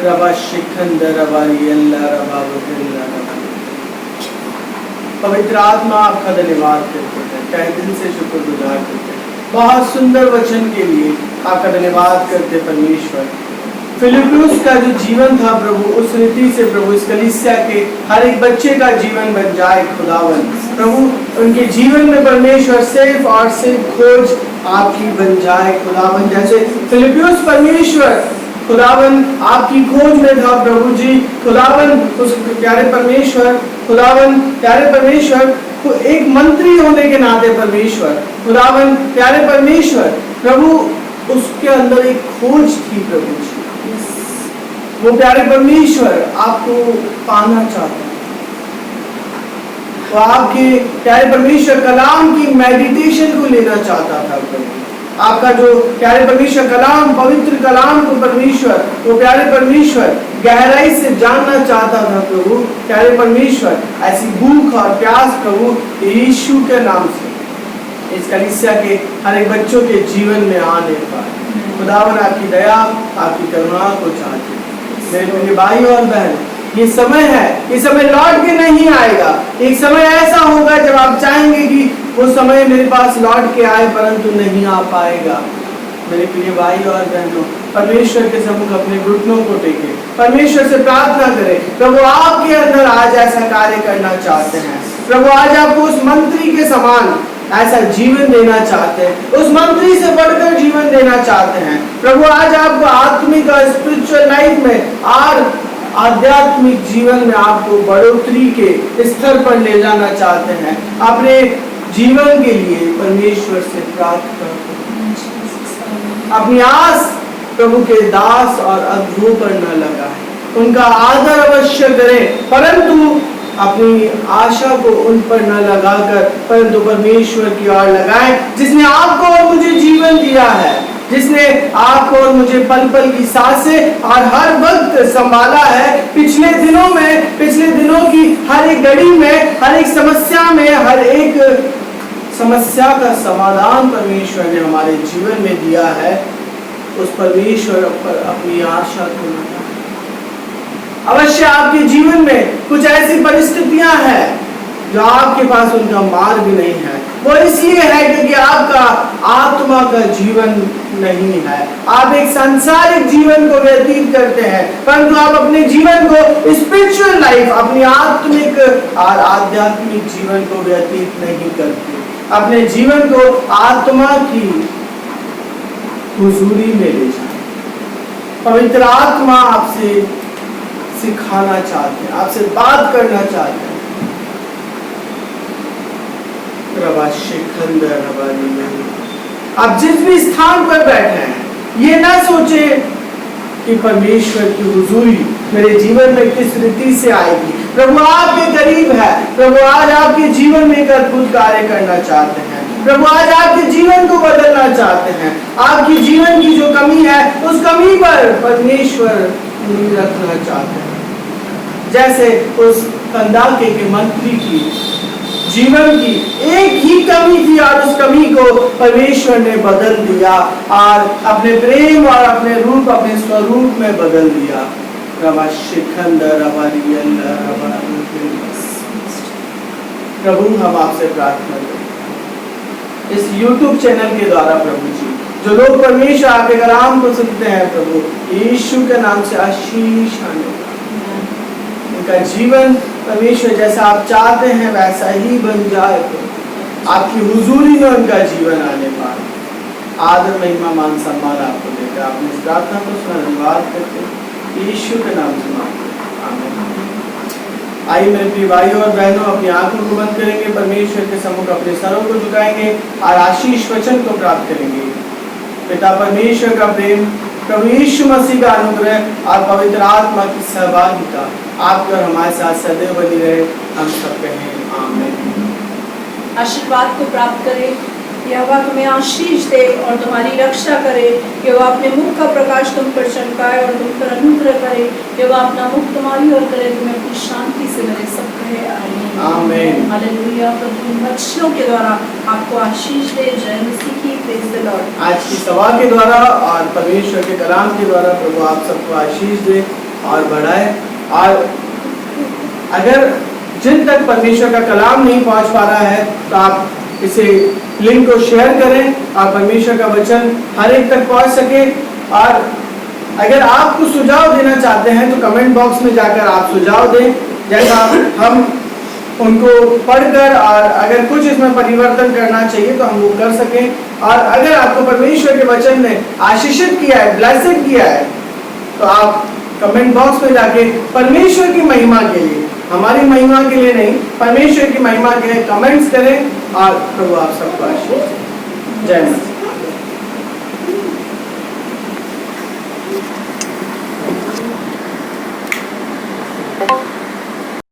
रबा शिखंद रबारी अल्लाह रबा वकिल्ला रबा। पवित्र आत्मा आपका धन्यवाद करते हैं, तहे दिल से शुक्रगुजार करते हैं बहुत सुंदर वचन के लिए आपका धन्यवाद करते परमेश्वर। फिलिप्पुस का जो जीवन था प्रभु, उस रीति से प्रभु इस कलीसिया के हर एक बच्चे का जीवन बन जाए खुदावन। प्रभु उनके जीवन में परमेश्वर सिर्फ और सिर्फ खोज आपकी बन जाए खुदावन। जैसे फिलिप्पुस परमेश्वर खुदावन आपकी खोज में था प्रभु जी, खुदावन उस प्यारे परमेश्वर, खुदावन प्यारे परमेश्वर एक मंत्री होने के नाते परमेश्वर, खुदावन प्यारे परमेश्वर प्रभु उसके अंदर एक खोज थी प्रभु जी। वो प्यारे परमेश्वर आपको पाना चाहता, वो आपके प्यारे परमेश्वर कलाम की मेडिटेशन को लेना चाहता था प्रभु। आपका जो प्यारे परमेश्वर कलाम, पवित्र कलाम को परमेश्वर, वो प्यारे परमेश्वर गहराई से जानना चाहता था प्रभु। प्यारे परमेश्वर ऐसी भूख और प्यास प्रभु यीशु के नाम से इस कलीसिया के हर एक बच्चों के जीवन में आने पाए। खुदावन आपकी दया, आपकी करुणा को चाहते। मेरे भाई और बहन, ये समय है, ये समय लौट के नहीं आएगा। एक समय ऐसा होगा जब आप चाहेंगे कि वो समय मेरे पास लौट के आए, परंतु नहीं आ पाएगा। मेरे प्रिय भाई और बहनों, परमेश्वर के सम्मुख अपने घुटनों को टेके, परमेश्वर से प्रार्थना करें। प्रभु आपके अंदर आज ऐसा कार्य करना चाहते हैं। प्रभु आज आपको उस मंत्री के समान ऐसा जीवन देना चाहते हैं, उस मंत्री से बढ़कर जीवन देना चाहते हैं। प्रभु आज आपको आत्मिक और स्पिरिचुअल लाइफ में और आध्यात्मिक जीवन में आपको बढ़ोतरी के स्तर पर ले जाना चाहते हैं। अपने जीवन के लिए परमेश्वर से प्रार्थना करें। अपनी आस प्रभु के दास और अगुओं पर न लगाएं, उनका आदर अवश्य करें, परंतु अपनी आशा को उन पर न लगाकर परंतु परमेश्वर की ओर लगाएं, जिसने आपको और मुझे जीवन दिया है, जिसने आपको और मुझे पल पल की सांसें और हर वक्त संभाला है। पिछले दिनों की हर एक घड़ी में, हर एक समस्या में, हर एक समस्या का समाधान परमेश्वर ने हमारे जीवन में दिया है। उस परमेश्वर पर अपनी आशा को लगाएं। अवश्य आपके जीवन में कुछ ऐसी परिस्थितियां हैं जो आपके पास उनका मार्ग नहीं है। वो इसलिए है क्योंकि आपका आत्मा का जीवन नहीं है। आप एक सांसारिक जीवन को व्यतीत करते हैं, परंतु आप अपने जीवन को स्पिरिचुअल लाइफ, अपनी आत्मिक और आध्यात्मिक जीवन को व्यतीत नहीं करते। अपने जीवन को आत्मा की हुजूरी में ले जाए। पवित्र आत्मा आपसे सिखाना चाहते हैं, आपसे बात करना चाहते हैं। आप जिस भी स्थान पर बैठे हैं, ये ना सोचे कि परमेश्वर की हुजूरी मेरे जीवन में किस रीति से आएगी। प्रभु आपके करीब है। प्रभु आज आपके जीवन में एक अद्भुत कार्य करना चाहते हैं। प्रभु आज आपके जीवन को बदलना चाहते हैं। आपकी जीवन की जो कमी है, उस कमी पर परमेश्वर रखना चाहते हैं। जैसे उस कंदाके के मंत्री की जीवन की एक ही कमी थी और उस कमी को परमेश्वर ने बदल दिया और अपने प्रेम और अपने रूप, अपने स्वरूप में बदल दिया। प्रभु हम आपसे प्रार्थना करते हैं इस YouTube चैनल के द्वारा प्रभु जी, जो लोग परमेश्वर आपके कलाम को सुनते हैं प्रभु, यीशु के नाम से आशीष आने उनका जीवन परमेश्वर जैसा आप चाहते हैं वैसा ही बन जाए। आपकी हुजूरी में उनका जीवन आने पाए। आदर महिमा मान सम्मान आपको देकर आपने इस प्रार्थना को सुना, धन्यवाद करते यीशु के नाम से मांगते हैं, आमीन। आइए मेरे प्रिय भाइयों और बहनों, अपनी आंखों को बंद करेंगे, परमेश्वर के सम्मुख अपने सरों को झुकाएंगे और आशीष वचन को प्राप्त करेंगे। पिता परमेश्वर का प्रेम, प्रभु यीशु मसीह का अनुग्रह और पवित्र आत्मा की सहभागिता आपके और हमारे साथ सदैव बनी रहे। हम सब कहें आमीन। आशीर्वाद को प्राप्त करें, यहोवा तुम्हें आशीष दे और तुम्हारी रक्षा करे। यहोवा अपने मुख का प्रकाश तुम पर चमकाए और तुम पर अनुग्रह करे। यहोवा अपना मुख तुम्हारी ओर करे, तुम्हें अपनी शांति से भरे। सब कहे आमीन। हालेलुया। प्रभु वचनों के द्वारा आपको आशीष दे। जय मसीह की। Praise the Lord. आज की सभा के द्वारा और परमेश्वर के कलाम के द्वारा प्रभु आप सबको आशीष दे और बढ़ाए। और अगर जिन तक परमेश्वर का कलाम नहीं पहुंच पा रहा है तो आप इसे लिंक को शेयर करें और परमेश्वर का वचन हर एक तक पहुंच सके। और अगर आप कुछ सुझाव देना चाहते हैं तो कमेंट बॉक्स में जाकर आप सुझाव दें, जैसा हम उनको पढ़कर और अगर कुछ इसमें परिवर्तन करना चाहिए तो हम वो कर सकें। और अगर आपको परमेश्वर के वचन ने आशीषित किया है, ब्लेसिंग किया है, तो आप कमेंट बॉक्स में जाके परमेश्वर की महिमा के लिए, हमारी महिमा के लिए नहीं, परमेश्वर की महिमा के लिए कमेंट्स करें। और प्रभु आप सबको आशीष दे। जय मसीह।